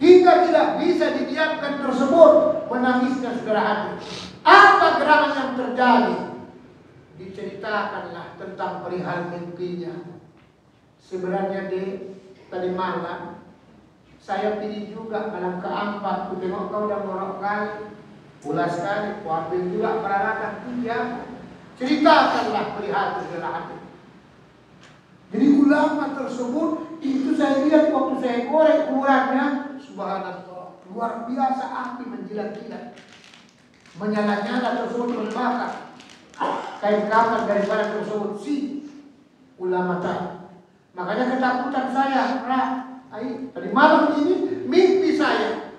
Hingga tidak bisa didiamkan tersebut, menangisnya saudara hati. Apa gerangan yang terjadi? Diceritakanlah tentang perihal mimpinya. Sebenarnya tadi malam saya pilih juga malam keempat. Ku tengok kau udah ngorok kali, ulas kali, ku ambil juga peralatan tiap. Ceritakanlah perihal saudara hati. Jadi ulama tersebut itu saya lihat waktu saya korek ukurannya, subhanallah, luar biasa api menjilat-jilat, menyala-nyala tersebut terbakar. Kain kafan daripada tersebut si ulama tadi. Makanya ketakutan saya, tadi malam ini mimpi saya.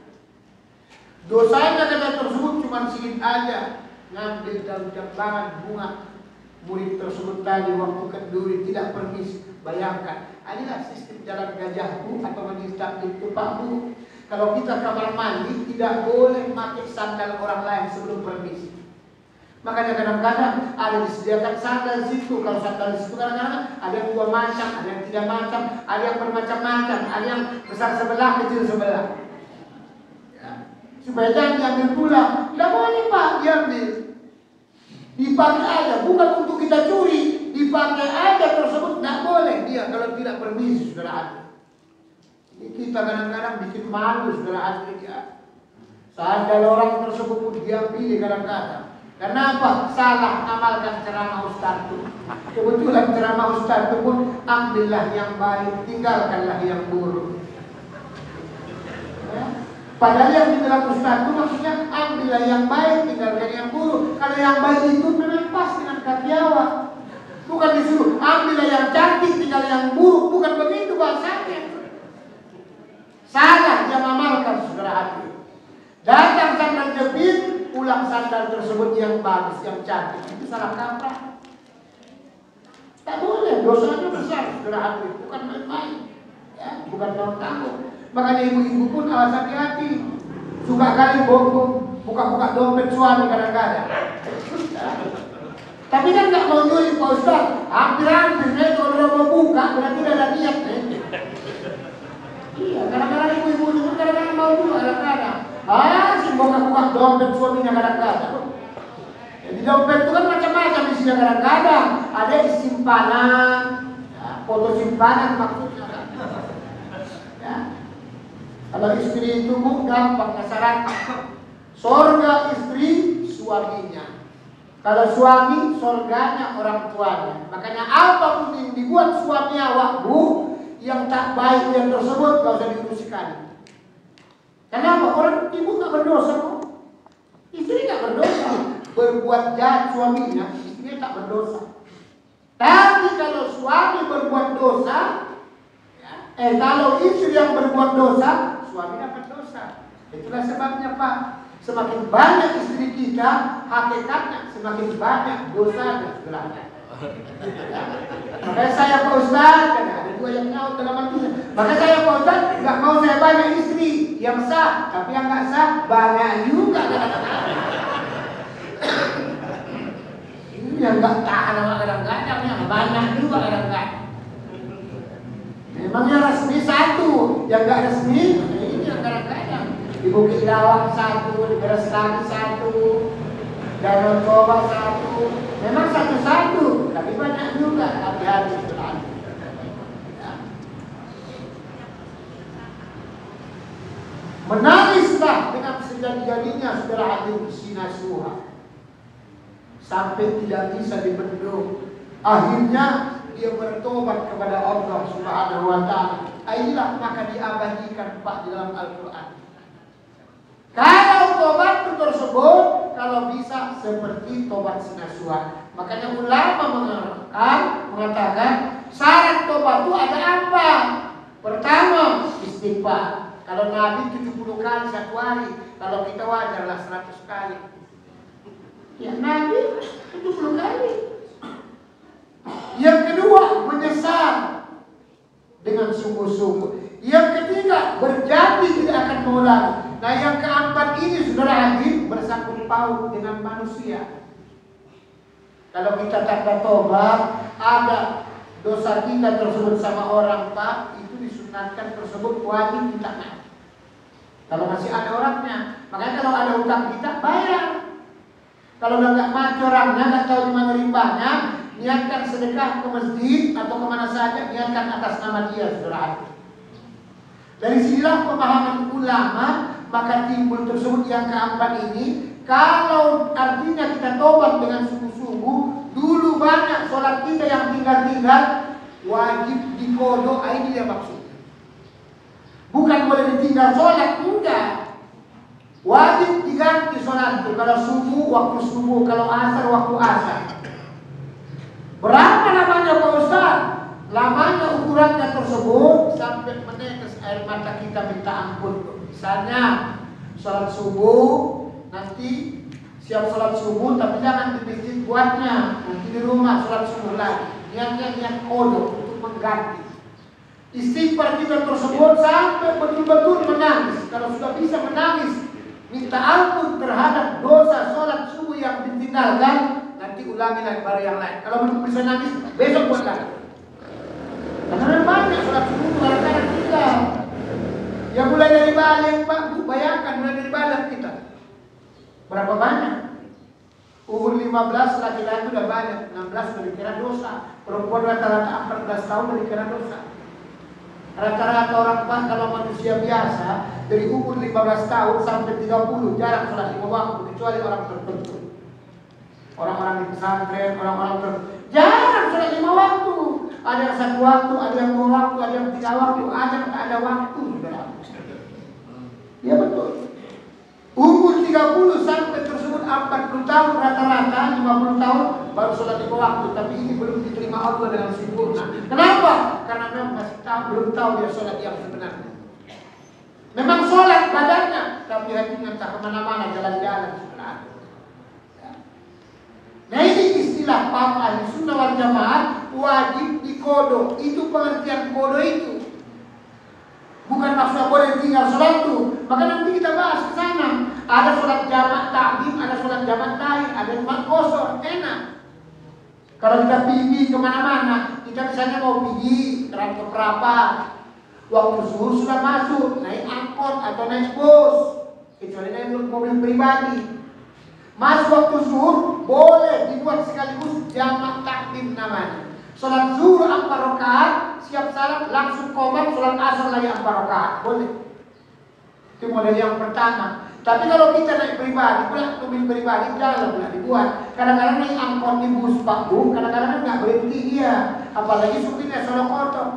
Dosanya kata tersebut cuma sedikit aja, ngambil daun jambangan bunga murid tersebut tadi waktu kenduri tidak permisi. Bayangkan, inilah sistem jalan gajahku atau majlis taklim itu Pak Bu. Kalau kita kamar mandi tidak boleh pakai sandal orang lain sebelum permisi. Makanya kadang-kadang ada disediakan sandal situ. Kalau sandal situ kadang-kadang ada yang dua macam, ada yang tidak macam, ada yang bermacam-macam, ada yang besar sebelah, kecil sebelah. Ya. Supaya jangan diambil pulang. Tidak boleh Pak diambil. Dipakai aja, bukan untuk kita curi, dipakai aja tersebut, tidak boleh dia kalau tidak permisi saudara hati. Ini kita kadang-kadang bikin malu saudara hati ya. Sandal orang tersebut pun diambil kadang-kadang. Kenapa? Salah amalkan ceramah Ustaz itu. Kebetulan ceramah Ustaz itu pun ambillah yang baik, tinggalkanlah yang buruk. Ya. Padahal yang dibilang Ustaz itu maksudnya ambillah yang baik, tinggalkan yang buruk. Kalau yang baik itu memang pas dengan kaki awak. Bukan disuruh ambillah yang cantik, tinggal yang buruk. Bukan begitu bahasanya. Salah dia mengamalkan saudara hati. Datang sandal jepit, pulang sandal tersebut yang bagus, yang cantik. Itu salah kaprah. Tak boleh, dosanya besar saudara hati. Bukan main-main. Ya, bukan daun tanggung. Makanya ibu-ibu pun awas hati-hati. Suka kali bongkong, buka-buka dompet suami kadang-kadang. Tapi kan nggak mau nyuri Pak Ustaz. Hampir-hampir kalau mau buka berarti udah ada niat. Iya, kadang-kadang ibu-ibu itu kadang-kadang mau juga kadang-kadang. Si buka-buka dompet suaminya kadang-kadang. Jadi dompet itu kan macam-macam isinya, kadang-kadang ada simpanan, ya, foto simpanan maksudnya. Ya. Kalau istri itu Bu, gampang syarat. Sorga istri, suaminya. Kalau suami, sorganya orang tuanya. Makanya apapun yang dibuat suami awak Bu, yang tak baik yang tersebut gak usah diurusikan. Kenapa? Orang ibu gak berdosa Bu. Istri gak berdosa. Berbuat jahat suaminya, istrinya tak berdosa. Tapi kalau suami berbuat dosa, kalau istri yang berbuat dosa, suami dapat dosa. Itulah sebabnya Pak, semakin banyak istri kita, hakikatnya semakin banyak dosanya sebelahnya. Makanya saya Pak Ustaz, ada dua yang nyaut dalam hatinya. Makanya saya Pak Ustaz, nggak mau saya banyak istri yang sah, tapi yang nggak sah banyak juga. Ini yang nggak tahan sama kadang-kadang, yang banyak juga kadang-kadang. Memangnya resmi satu, yang nggak resmi ini yang kadang-kadang. Di Bukit Lawang satu, di Beras Lagi satu, Danau Toba satu. Memang satu-satu, tapi banyak juga. Hati-hati sebenarnya. Ya. Menangislah dengan sejadi-jadinya saudara Adim Sinasuha, sampai tidak bisa dibendung. Akhirnya dia bertobat kepada Allah Subhanahu wa Ta'ala. Inilah maka diabadikan Pak di dalam Al-Quran. Kalau tobat tersebut, kalau bisa seperti tobat sinasuha. Makanya ulama mengatakan syarat tobat itu ada apa? Pertama, istighfar. Kalau Nabi 70 kali satu hari, kalau kita wajarlah 100 kali. Ya Nabi 70 kali. Yang kedua, menyesal dengan sungguh-sungguh. Yang ketiga, berjanji tidak akan mengulangi. Nah yang keempat ini saudara Adib, bersangkut paut dengan manusia. Kalau kita tak bertobat, ada dosa kita tersebut sama orang Pak, itu disunatkan tersebut wajib kita maaf. Kalau masih ada orangnya, makanya kalau ada hutang kita bayar. Kalau udah nggak mati orangnya, nggak tahu di mana ribanya, niatkan sedekah ke masjid atau kemana saja, niatkan atas nama dia saudara Adib. Dari sinilah pemahaman ulama, maka timbul tersebut yang keempat ini. Kalau artinya kita tobat dengan sungguh-sungguh, dulu banyak sholat kita yang tinggal-tinggal, wajib dikodok, ini dia maksudnya. Bukan boleh ditinggal sholat, enggak. Wajib diganti sholat itu. Kalau subuh, waktu subuh. Kalau asar, waktu asar. Berapa lamanya Pak Ustaz? Lamanya ukurannya tersebut sampai menetes air mata kita minta ampun. Misalnya sholat subuh, nanti siap sholat subuh, tapi jangan di masjid buatnya, nanti di rumah sholat subuh lagi. Niat kodok untuk mengganti. Istighfar kita tersebut sampai betul-betul menangis. Kalau sudah bisa menangis, minta ampun terhadap dosa sholat subuh yang ditinggalkan, nanti ulangi lagi baru yang lain. Kalau belum bisa nangis, besok buat lagi. Karena banyak sholat subuh kadang-kadang kita. Ya mulai dari balik Pak, bayangkan mulai dari balik kita. Berapa banyak? Umur 15 laki-laki udah banyak, 16 udah dikira dosa. Perempuan rata-rata 14 tahun udah dikira dosa. Rata-rata orang Pak kalau manusia biasa dari umur 15 tahun sampai 30 jarang sholat 5 waktu, kecuali orang tertentu. Orang-orang di pesantren, orang-orang tertentu jarang sholat 5 waktu. Ada yang 1 waktu, ada yang 2 waktu, ada yang 3 waktu, ada yang tak ada waktu. Ya betul. Umur 30 sampai tersebut 40 tahun rata-rata, 50 tahun baru sholat 5 waktu. Tapi ini belum diterima Allah dengan sempurna. Kenapa? Karena memang masih belum tahu dia sholat yang sebenarnya. Memang sholat badannya, tapi hatinya tak kemana-mana, jalan-jalan sebenarnya. Nah ini istilah Pak Ahli Sunnah wal Jamaah, wajib dikodok. Itu pengertian kodo itu. Bukan maksudnya boleh tinggal sholat itu. Maka nanti kita bahas ke sana. Ada sholat jamak ta'lim, ada sholat jamak ta'in, ada sholat kosor, enak. Kalau kita pergi kemana-mana, kita misalnya mau pergi ke perapat, waktu zuhur sudah masuk, naik angkot atau naik bus, kecuali naik mobil pribadi. Masuk waktu zuhur, boleh kedua sekaligus jamak takdim namanya. Sholat zuhur 4 rakaat, siap salat langsung qomat, sholat asar lagi 4 rakaat, boleh. Itu model yang pertama. Tapi kalau kita naik pribadi, pula mobil pribadi jangan pula dibuat. Kadang-kadang naik angkot di bus Pak Bu, kadang-kadang nggak berhenti dia, apalagi supirnya solo kotor.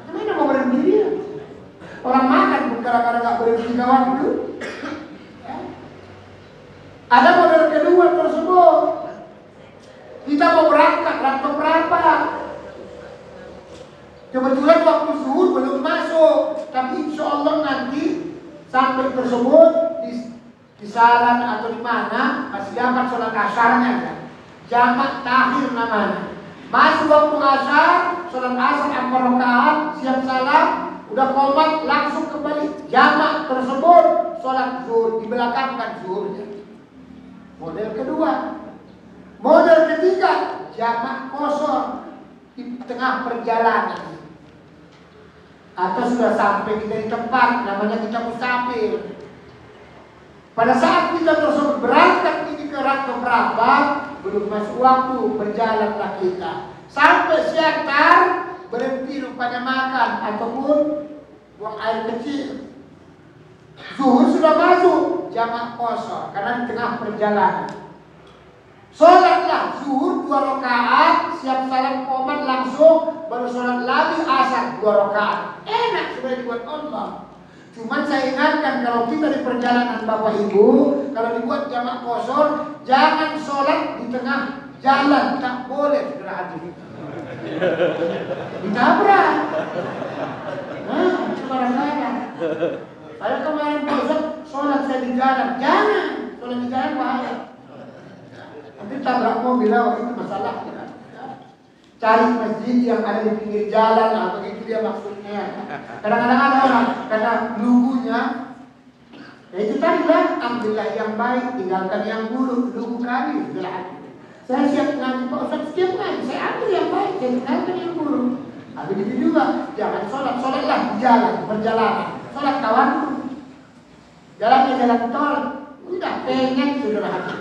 Gimana mau berhenti dia? Orang makan pun kadang-kadang nggak berhenti kawan itu. Ya. Ada model kedua tersebut. Kita mau berangkat, rantau berapa? Kebetulan waktu zuhur belum masuk, tapi insya Allah nanti sampai tersebut di saran atau di mana masih dapat sholat asarnya kan? Jamak takhir namanya. Masuk waktu asar, sholat asar 4 rakaat, siap salat, udah qomat langsung kembali. Jamak tersebut sholat zuhur, dibelakangkan zuhurnya. Model kedua. Model ketiga, jamak kosor di tengah perjalanan. Atau sudah sampai kita di tempat, namanya kita musafir. Pada saat kita tersebut berangkat ini ke rantau berapa, belum masuk waktu, berjalanlah kita. Sampai siantar, berhenti rupanya makan ataupun buang air kecil. Zuhur sudah masuk, jamak kosor karena di tengah perjalanan. Sholatlah zuhur 2 rakaat, siap salam qomat langsung, baru sholat lagi asar 2 rakaat. Enak sebenarnya dibuat Allah. Cuman saya ingatkan kalau kita di perjalanan Bapak Ibu, kalau dibuat jamak kosor, jangan sholat di tengah jalan, tak boleh saudara hati. Ditabrak. Nah, sembarangan. Saya kemarin bosan sholat saya di jalan, jangan sholat di jalan bahaya. Nanti tabrak mobil, itu masalah. Cari masjid yang ada di pinggir jalan, begitu dia maksudnya. Kadang-kadang ada orang karena lugunya, ya itu tadi lah, ambillah yang baik, tinggalkan yang buruk, lugu kami. Saya siap ngaji Pak Ustaz, setiap ngaji saya ambil yang baik, saya tinggalkan yang buruk. Begitu juga, jangan sholatlah di jalan, perjalanan. Sholat kawan, jalannya jalan tol, udah pengen saudara hati.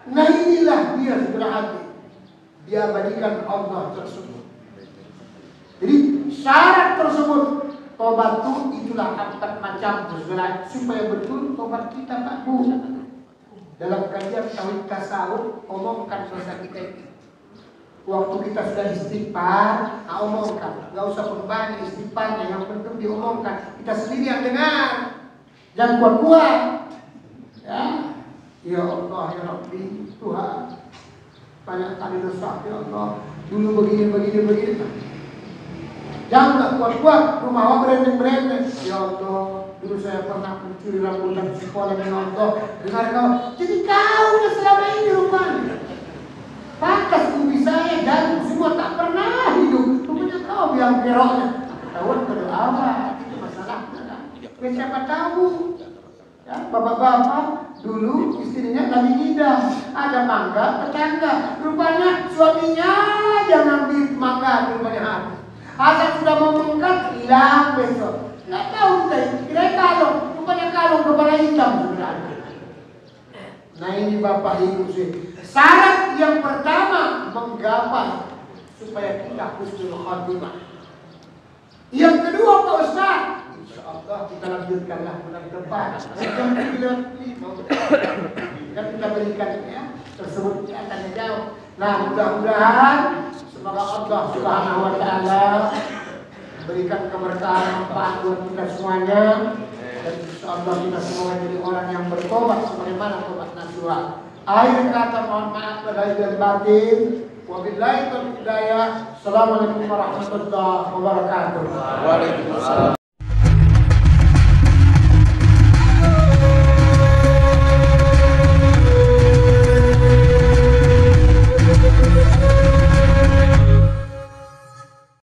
Nah inilah dia saudara hati, diabadikan Allah tersebut. Jadi syarat tersebut tobat itulah 4 macam saudara, supaya betul tobat kita tak buruk. Dalam kajian tauhid tasawuf omongkan dosa kita ini. Waktu kita sudah istighfar, omongkan. Gak usah berbani istighfarnya, yang penting diomongkan. Kita sendiri yang dengar, jangan kuat-kuat. Ya Allah, ya Rabbi, Tuhan, banyak kali dosa, ya Allah. Dulu begini. Janganlah kuat-kuat, rumah awak berendeng-berendeng. Ya Allah, dulu saya pernah mencuri rambutan sekolah, ya Allah. Dengar kau, jadi kau yang selama ini rupanya. Pakas kubi saya, jantung semua tak pernah hidup. Rupanya kau biang keroknya. Ketahuan berdoa apa? Itu masalahnya. Siapa tahu? Ya, bapak-bapak dulu istrinya lagi ngidam, ada mangga tetangga. Rupanya suaminya yang ngambil mangga rupanya habis. Asal sudah mau mengangkat, hilang besok. Nggak tahu kira kalung, rupanya kalung kepala hitam sebenarnya. Nah ini Bapak Ibu sih. Syarat yang pertama menggapai supaya kita husnul khatimah. Yang kedua Pak Ustaz, insya Allah kita lanjutkanlah bulan depan. Jam 9.5 kan kita berikan ya tersebut akan jauh. Nah mudah-mudahan semoga Allah Subhanahu Wa Taala berikan keberkahan manfaat buat kita semuanya. Dan insyaallah kita semua jadi orang yang bertobat sebagaimana tobat nasuha. Akhir kata mohon maaf lahir dan batin. Wabillahi taufiq hidayah. Assalamualaikum warahmatullahi wabarakatuh. Waalaikumsalam.